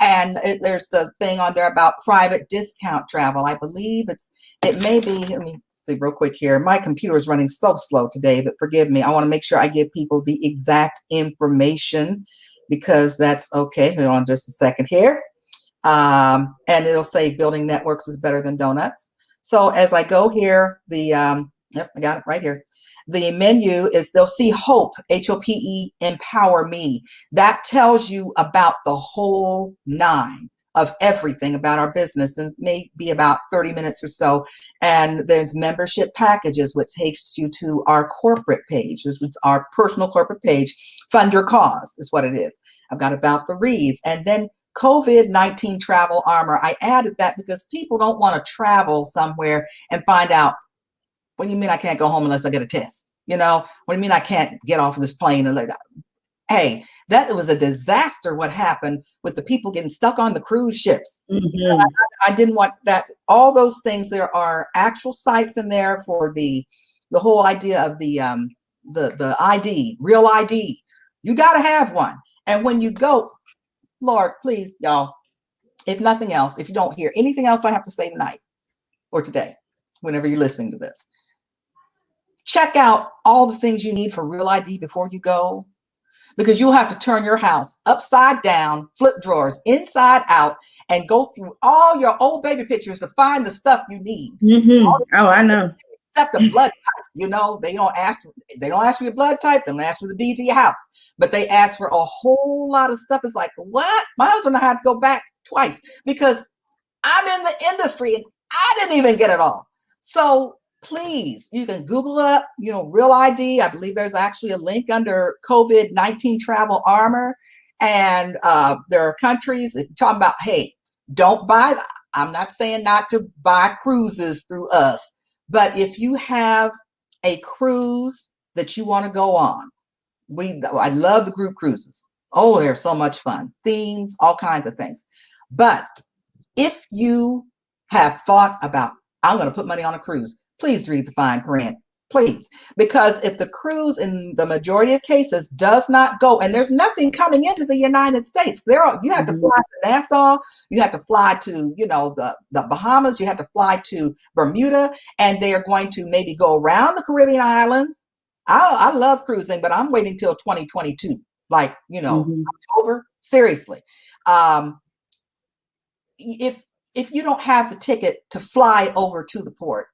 And there's the thing on there about private discount travel. I believe it may be, let me see real quick here. My computer is running so slow today, but forgive me. I want to make sure I give people the exact information, because that's okay. Hold on just a second here. And it'll say building networks is better than donuts. So as I go here, yep, I got it right here. The menu is, they'll see Hope, HOPE, Empower Me. That tells you about the whole 9 of everything about our business, and maybe about 30 minutes or so. And there's membership packages, which takes you to our corporate page. This was our personal corporate page. Fund Your Cause is what it is. I've got about the Rees, and then COVID-19 travel armor. I added that because people don't want to travel somewhere and find out, what do you mean I can't go home unless I get a test? What do you mean I can't get off of this plane? And hey, that was a disaster what happened with the people getting stuck on the cruise ships. I didn't want that. All those things, there are actual sites in there for the whole idea of the ID, real ID. You got to have one. And when you go, Lord, please, y'all, if nothing else, if you don't hear anything else I have to say tonight or today, whenever you're listening to this, check out all the things you need for real ID before you go, because you'll have to turn your house upside down, flip drawers inside out, and go through all your old baby pictures to find the stuff you need. Oh, I know. Except the blood type. They don't ask for your blood type. They don't ask for the deed to your house, but they ask for a whole lot of stuff. It's like, what? My husband and I had to go back twice because I'm in the industry and I didn't even get it all. So please, you can Google it up, real ID. I believe there's actually a link under COVID-19 travel armor. And there are countries that talk about, hey, don't buy. I'm not saying not to buy cruises through us, but if you have a cruise that you want to go on, I love the group cruises. Oh, they're so much fun. Themes, all kinds of things. But if you have thought about, I'm going to put money on a cruise, please read the fine print, please. Because if the cruise in the majority of cases does not go, and there's nothing coming into the United States, you have to fly to Nassau, you have to fly to, the Bahamas, you have to fly to Bermuda, and they are going to maybe go around the Caribbean islands. I love cruising, but I'm waiting till 2022, October, seriously. If you don't have the ticket to fly over to the port,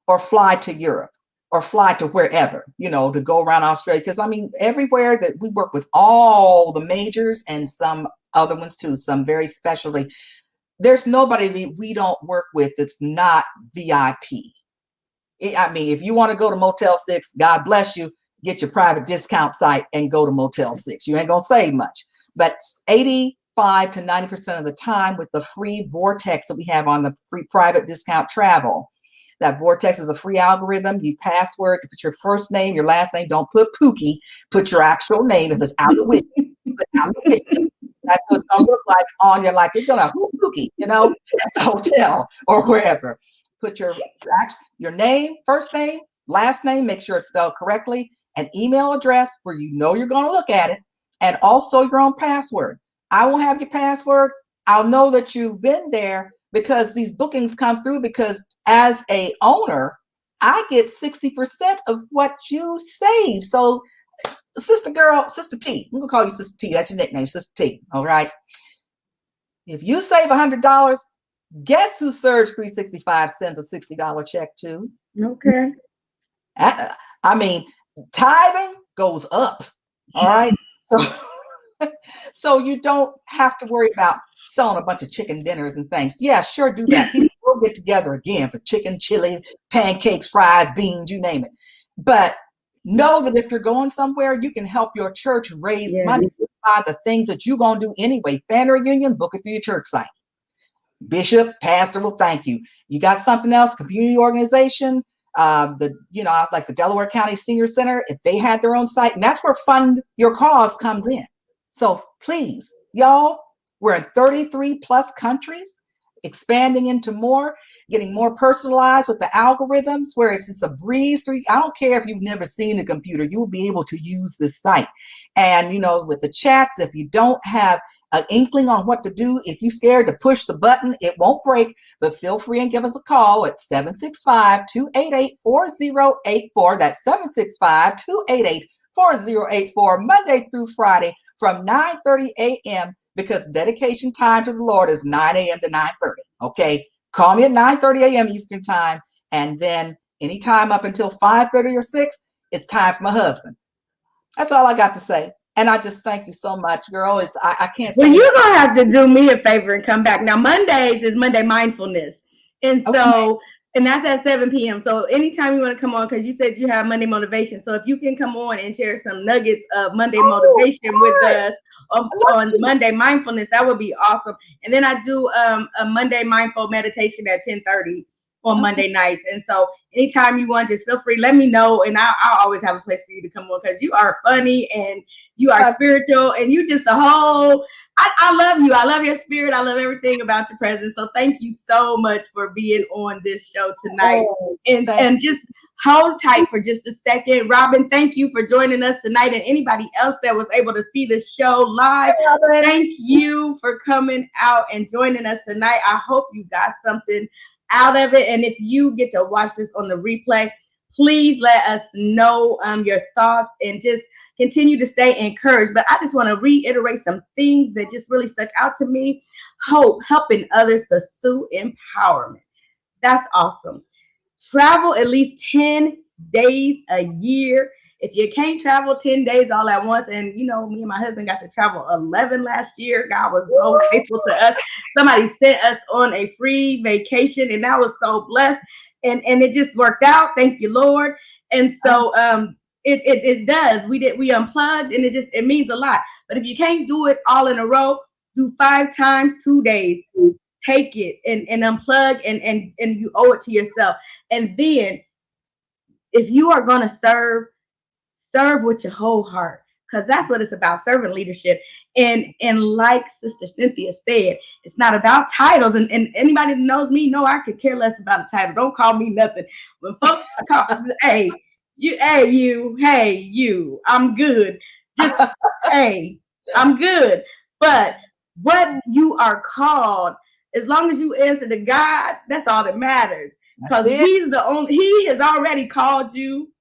or fly to Europe, or fly to wherever, to go around Australia, because everywhere that we work with, all the majors and some other ones too, some very specialty, there's nobody that we don't work with that's not VIP. I mean, if you want to go to Motel 6, God bless you. Get your private discount site and go to Motel 6. You ain't gonna save much, but 85 to 90% of the time with the free vortex that we have on the free private discount travel. That vortex is a free algorithm. You password, you put your first name, your last name. Don't put Pookie. Put your actual name. If it's Aloysius, put Aloysius. That's what it's gonna look like on your, like it's gonna Pookie, you know, at the hotel or wherever. Put your name, first name, last name. Make sure it's spelled correctly. An email address where you know you're gonna look at it, and also your own password. I won't have your password. I'll know that you've been there because these bookings come through, because as a owner, I get 60% of what you save. So sister girl, Sister T, I'm gonna call you Sister T. That's your nickname, Sister T. All right. If you save $100, guess who Surge 365 sends a $60 check to? Okay. I mean, tithing goes up. All right. So you don't have to worry about selling a bunch of chicken dinners and things. Yeah, sure, do that. People will get together again for chicken, chili, pancakes, fries, beans, you name it. But know that if you're going somewhere, you can help your church raise money by the things that you're going to do anyway. Family reunion, book it through your church site. Bishop, pastor will thank you. You got something else, community organization, like the Delaware County Senior Center, if they had their own site, and that's where Fund Your Cause comes in. So please, y'all, we're in 33 plus countries, expanding into more, getting more personalized with the algorithms, where it's just a breeze through. I don't care if you've never seen a computer, you'll be able to use this site. And, with the chats, if you don't have an inkling on what to do, if you're scared to push the button, it won't break, but feel free and give us a call at 765-288-4084. That's 765-288-4084, Monday through Friday from 9:30 a.m. because dedication time to the Lord is 9 a.m. to 9:30. Okay, call me at 9:30 a.m. Eastern time, and then anytime up until 5:30 or 6, it's time for my husband. That's all I got to say. And I just thank you so much, girl. I can't say. Well, you're going to have to do me a favor and come back. Now, Mondays is Monday Mindfulness. And so, and that's at 7 p.m. So anytime you want to come on, because you said you have Monday Motivation. So if you can come on and share some nuggets of Monday motivation with us on Monday Mindfulness, that would be awesome. And then I do a Monday Mindful Meditation at 10:30 on Monday nights. And so anytime you want, just feel free, let me know. And I'll always have a place for you to come on, because you are funny and you are spiritual and you just I love you. I love your spirit. I love everything about your presence. So thank you so much for being on this show tonight. And just hold tight for just a second. Robin, thank you for joining us tonight. And anybody else that was able to see the show live, thank you for coming out and joining us tonight. I hope you got something out of it. And if you get to watch this on the replay, please let us know your thoughts and just continue to stay encouraged. But I just want to reiterate some things that just really stuck out to me. Hope, helping others pursue empowerment. That's awesome. Travel at least 10 days a year. If you can't travel 10 days all at once, and me and my husband got to travel 11 last year. God was so faithful to us. Somebody sent us on a free vacation, and that was so blessed. And it just worked out. Thank you, Lord. And so it does. We unplugged, and it means a lot. But if you can't do it all in a row, do 5 times 2 days. Take it and unplug, and you owe it to yourself. And then if you are going to serve with your whole heart, because that's what it's about, servant leadership. And like Sister Cynthia said, it's not about titles. And anybody that knows me know I could care less about a title. Don't call me nothing. When folks call, hey, you, I'm good. Just, hey, I'm good. But what you are called, as long as you answer to God, that's all that matters. Because He has already called you.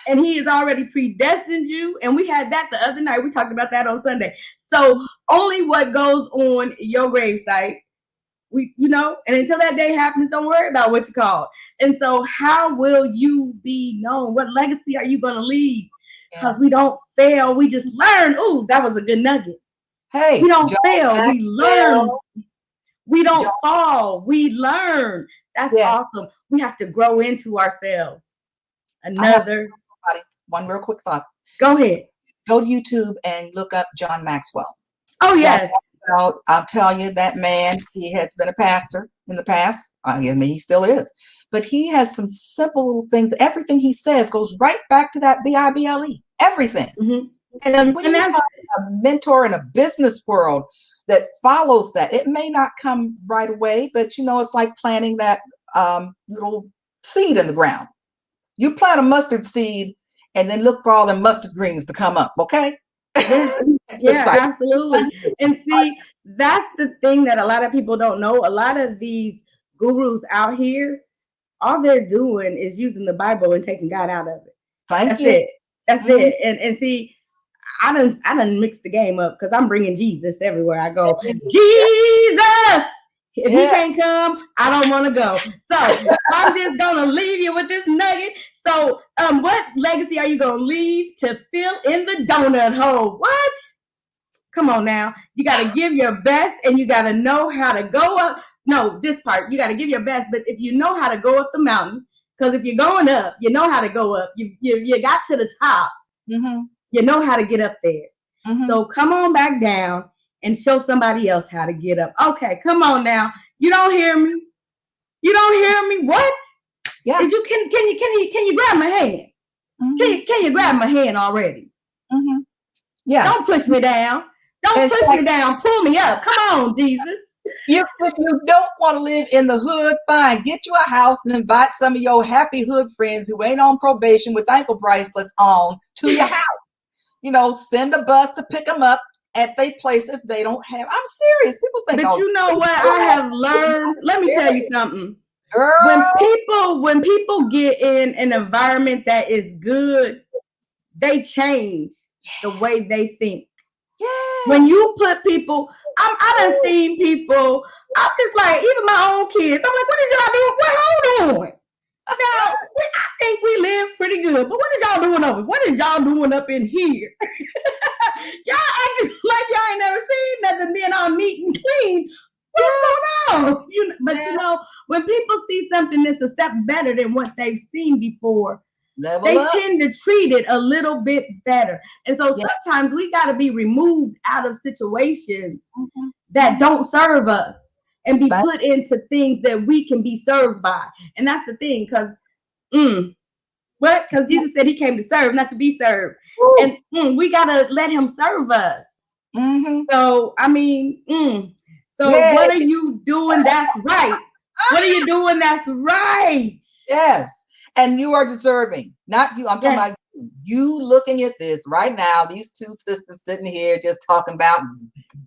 And He has already predestined you. And we had that the other night. We talked about that on Sunday. So only what goes on your gravesite, and until that day happens, don't worry about what you call. And so how will you be known? What legacy are you going to leave? Because we don't fail. We just learn. Ooh, that was a good nugget. Hey, we don't fail. We learn. We don't fall. We learn. That's awesome. we have to grow into ourselves. One real quick thought. Go ahead. Go to YouTube and look up John Maxwell. Oh, yes. I'll tell you, that man, he has been a pastor in the past. I mean, he still is. But he has some simple little things. Everything he says goes right back to that Bible. Everything. Mm-hmm. And then when you have a mentor in a business world that follows that, it may not come right away, but it's like planting that little seed in the ground. You plant a mustard seed and then look for all the mustard greens to come up, okay? Yeah, absolutely. And see, that's the thing that a lot of people don't know. A lot of these gurus out here, all they're doing is using the Bible and taking God out of it. That's it. And see, I done mixed the game up because I'm bringing Jesus everywhere I go. Jesus! If he can't come, I don't want to go. So I'm just gonna leave you with this nugget. So what legacy are you gonna leave to fill in the donut hole? What? Come on now. You got to give your best, and you got to know how to go up. No, this part, you got to give your best. But if you know how to go up the mountain, because if you're going up, you know how to go up. You got to the top. Mm-hmm. You know how to get up there. Mm-hmm. So come on back down and show somebody else how to get up. Okay, come on now. You don't hear me? You don't hear me? What? Yeah. Can you grab my hand? Mm-hmm. Can you grab my hand already? Mm-hmm. Yeah. Don't push me down. Don't push me down. Pull me up. Come on, Jesus. If you don't want to live in the hood, fine. Get you a house and invite some of your happy hood friends who ain't on probation with ankle bracelets on to your house. Send a bus to pick them up at their place if they don't have. I'm serious. People think. But you know what I have learned? Let me tell you something. Girl. When people get in an environment that is good, they change the way they think. Yes. When you put people, I done seen people, I'm just like, even my own kids, I'm like, what is y'all doing? What hold on? Now, I think we live pretty good, but what is y'all doing over? What is y'all doing up in here? Y'all acting like y'all ain't never seen nothing being all neat and clean. What's going on? But when people see something that's a step better than what they've seen before, they tend to treat it a little bit better. And so sometimes we got to be removed out of situations that don't serve us and be put into things that we can be served by. And that's the thing, because because Jesus said he came to serve, not to be served. Woo. And we got to let him serve us. Mm-hmm. So, I mean, what are you doing that's right? What are you doing that's right? Yes. And you are deserving, not you. I'm talking about you looking at this right now. These two sisters sitting here just talking about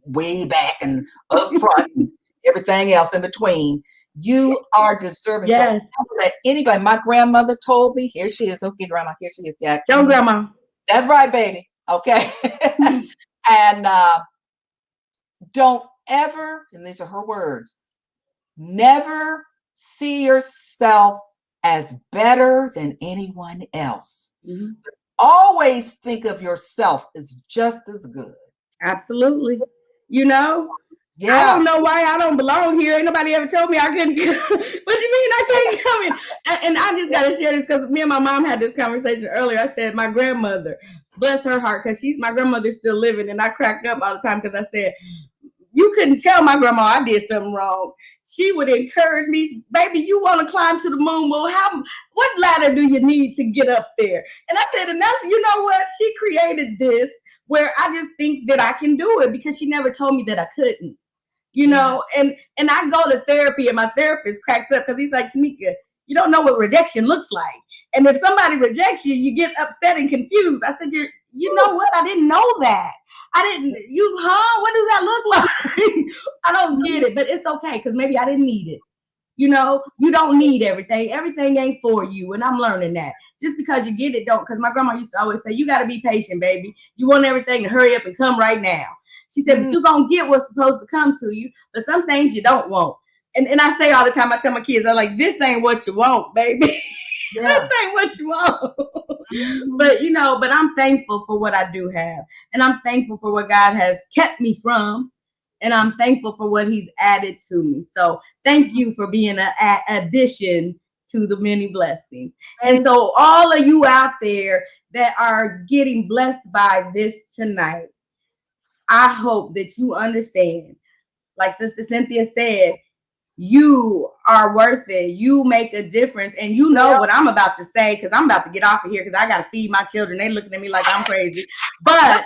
way back and up front and everything else in between. You are deserving. Yes. Don't let anybody. My grandmother told me, here she is. Okay, grandma, here she is. Yeah. Don't, grandma. That's right, baby. Okay. And don't ever, and these are her words, never see yourself as better than anyone else. Mm-hmm. Always think of yourself as just as good. Absolutely. I don't know why I don't belong here. Ain't nobody ever told me I couldn't come. What do you mean I can't come in? And I just got to share this because me and my mom had this conversation earlier. I said, my grandmother, bless her heart, because my grandmother's still living. And I cracked up all the time because I said, you couldn't tell my grandma I did something wrong. She would encourage me, baby, you want to climb to the moon? Well, what ladder do you need to get up there? And I said, and that's, you know what? She created this where I just think that I can do it because she never told me that I couldn't, and I go to therapy and my therapist cracks up because he's like, CYNTH'YA, you don't know what rejection looks like. And if somebody rejects you, you get upset and confused. I said, you know what? I didn't know that. What does that look like? I don't get it, but it's okay because maybe I didn't need it. You don't need everything. Everything ain't for you. And I'm learning that. Just because you get it, don't. Because my grandma used to always say, you got to be patient, baby. You want everything to hurry up and come right now. She said, but you're going to get what's supposed to come to you. But some things you don't want. And I say all the time, I tell my kids, I'm like, this ain't what you want, baby. Yeah. This ain't what you want. But I'm thankful for what I do have. And I'm thankful for what God has kept me from. And I'm thankful for what he's added to me. So thank you for being an addition to the many blessings. And so all of you out there that are getting blessed by this tonight, I hope that you understand, like Sister Cynthia said, you are worth it. You make a difference. And you know what I'm about to say, because I'm about to get off of here because I got to feed my children. They looking at me like I'm crazy. But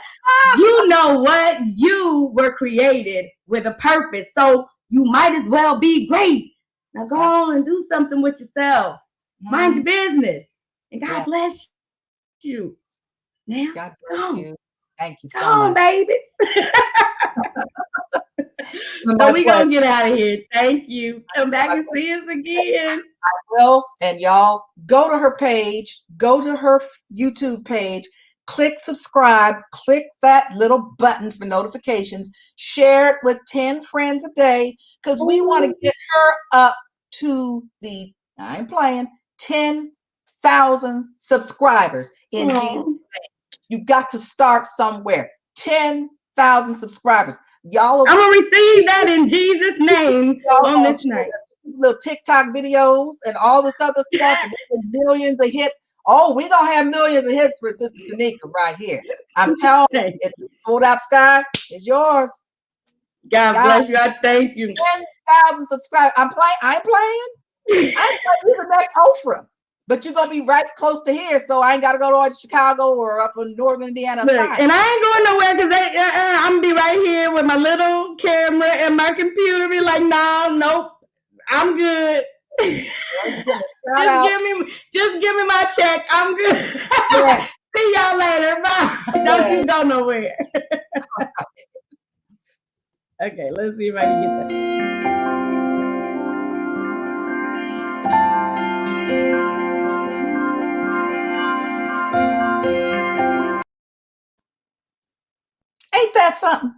you know what? You were created with a purpose. So you might as well be great. Now go on and do something with yourself. Mind your business. And God bless you. Now, God bless you. Thank you so much. Come on, babies. So we gonna get out of here. Thank you. Come back and see us again. I will. And y'all go to her page, go to her YouTube page, click subscribe, click that little button for notifications, share it with 10 friends a day, because we want to get her up to the, I ain't playing, 10,000 subscribers in Jesus' name. You got to start somewhere. 10,000 subscribers. Y'all, I'm gonna receive that in Jesus' name on this night. Little TikTok videos and all this other stuff, millions of hits. Oh, we're gonna have millions of hits for Sister Tanika right here. I'm telling you, it's sold out sky is yours. God bless you. I thank you. 10,000 subscribers. I ain't playing. I ain't playing. You're the next Oprah. But you're gonna be right close to here, so I ain't gotta go to Chicago or up in northern Indiana. Look, and I ain't going nowhere because I'm gonna be right here with my little camera and my computer. Be like, no, nope, I'm good. just give me my check. I'm good. Yeah. See y'all later. Bye. Yeah. Don't you go nowhere. Okay, let's see if I can get that. Ain't that something?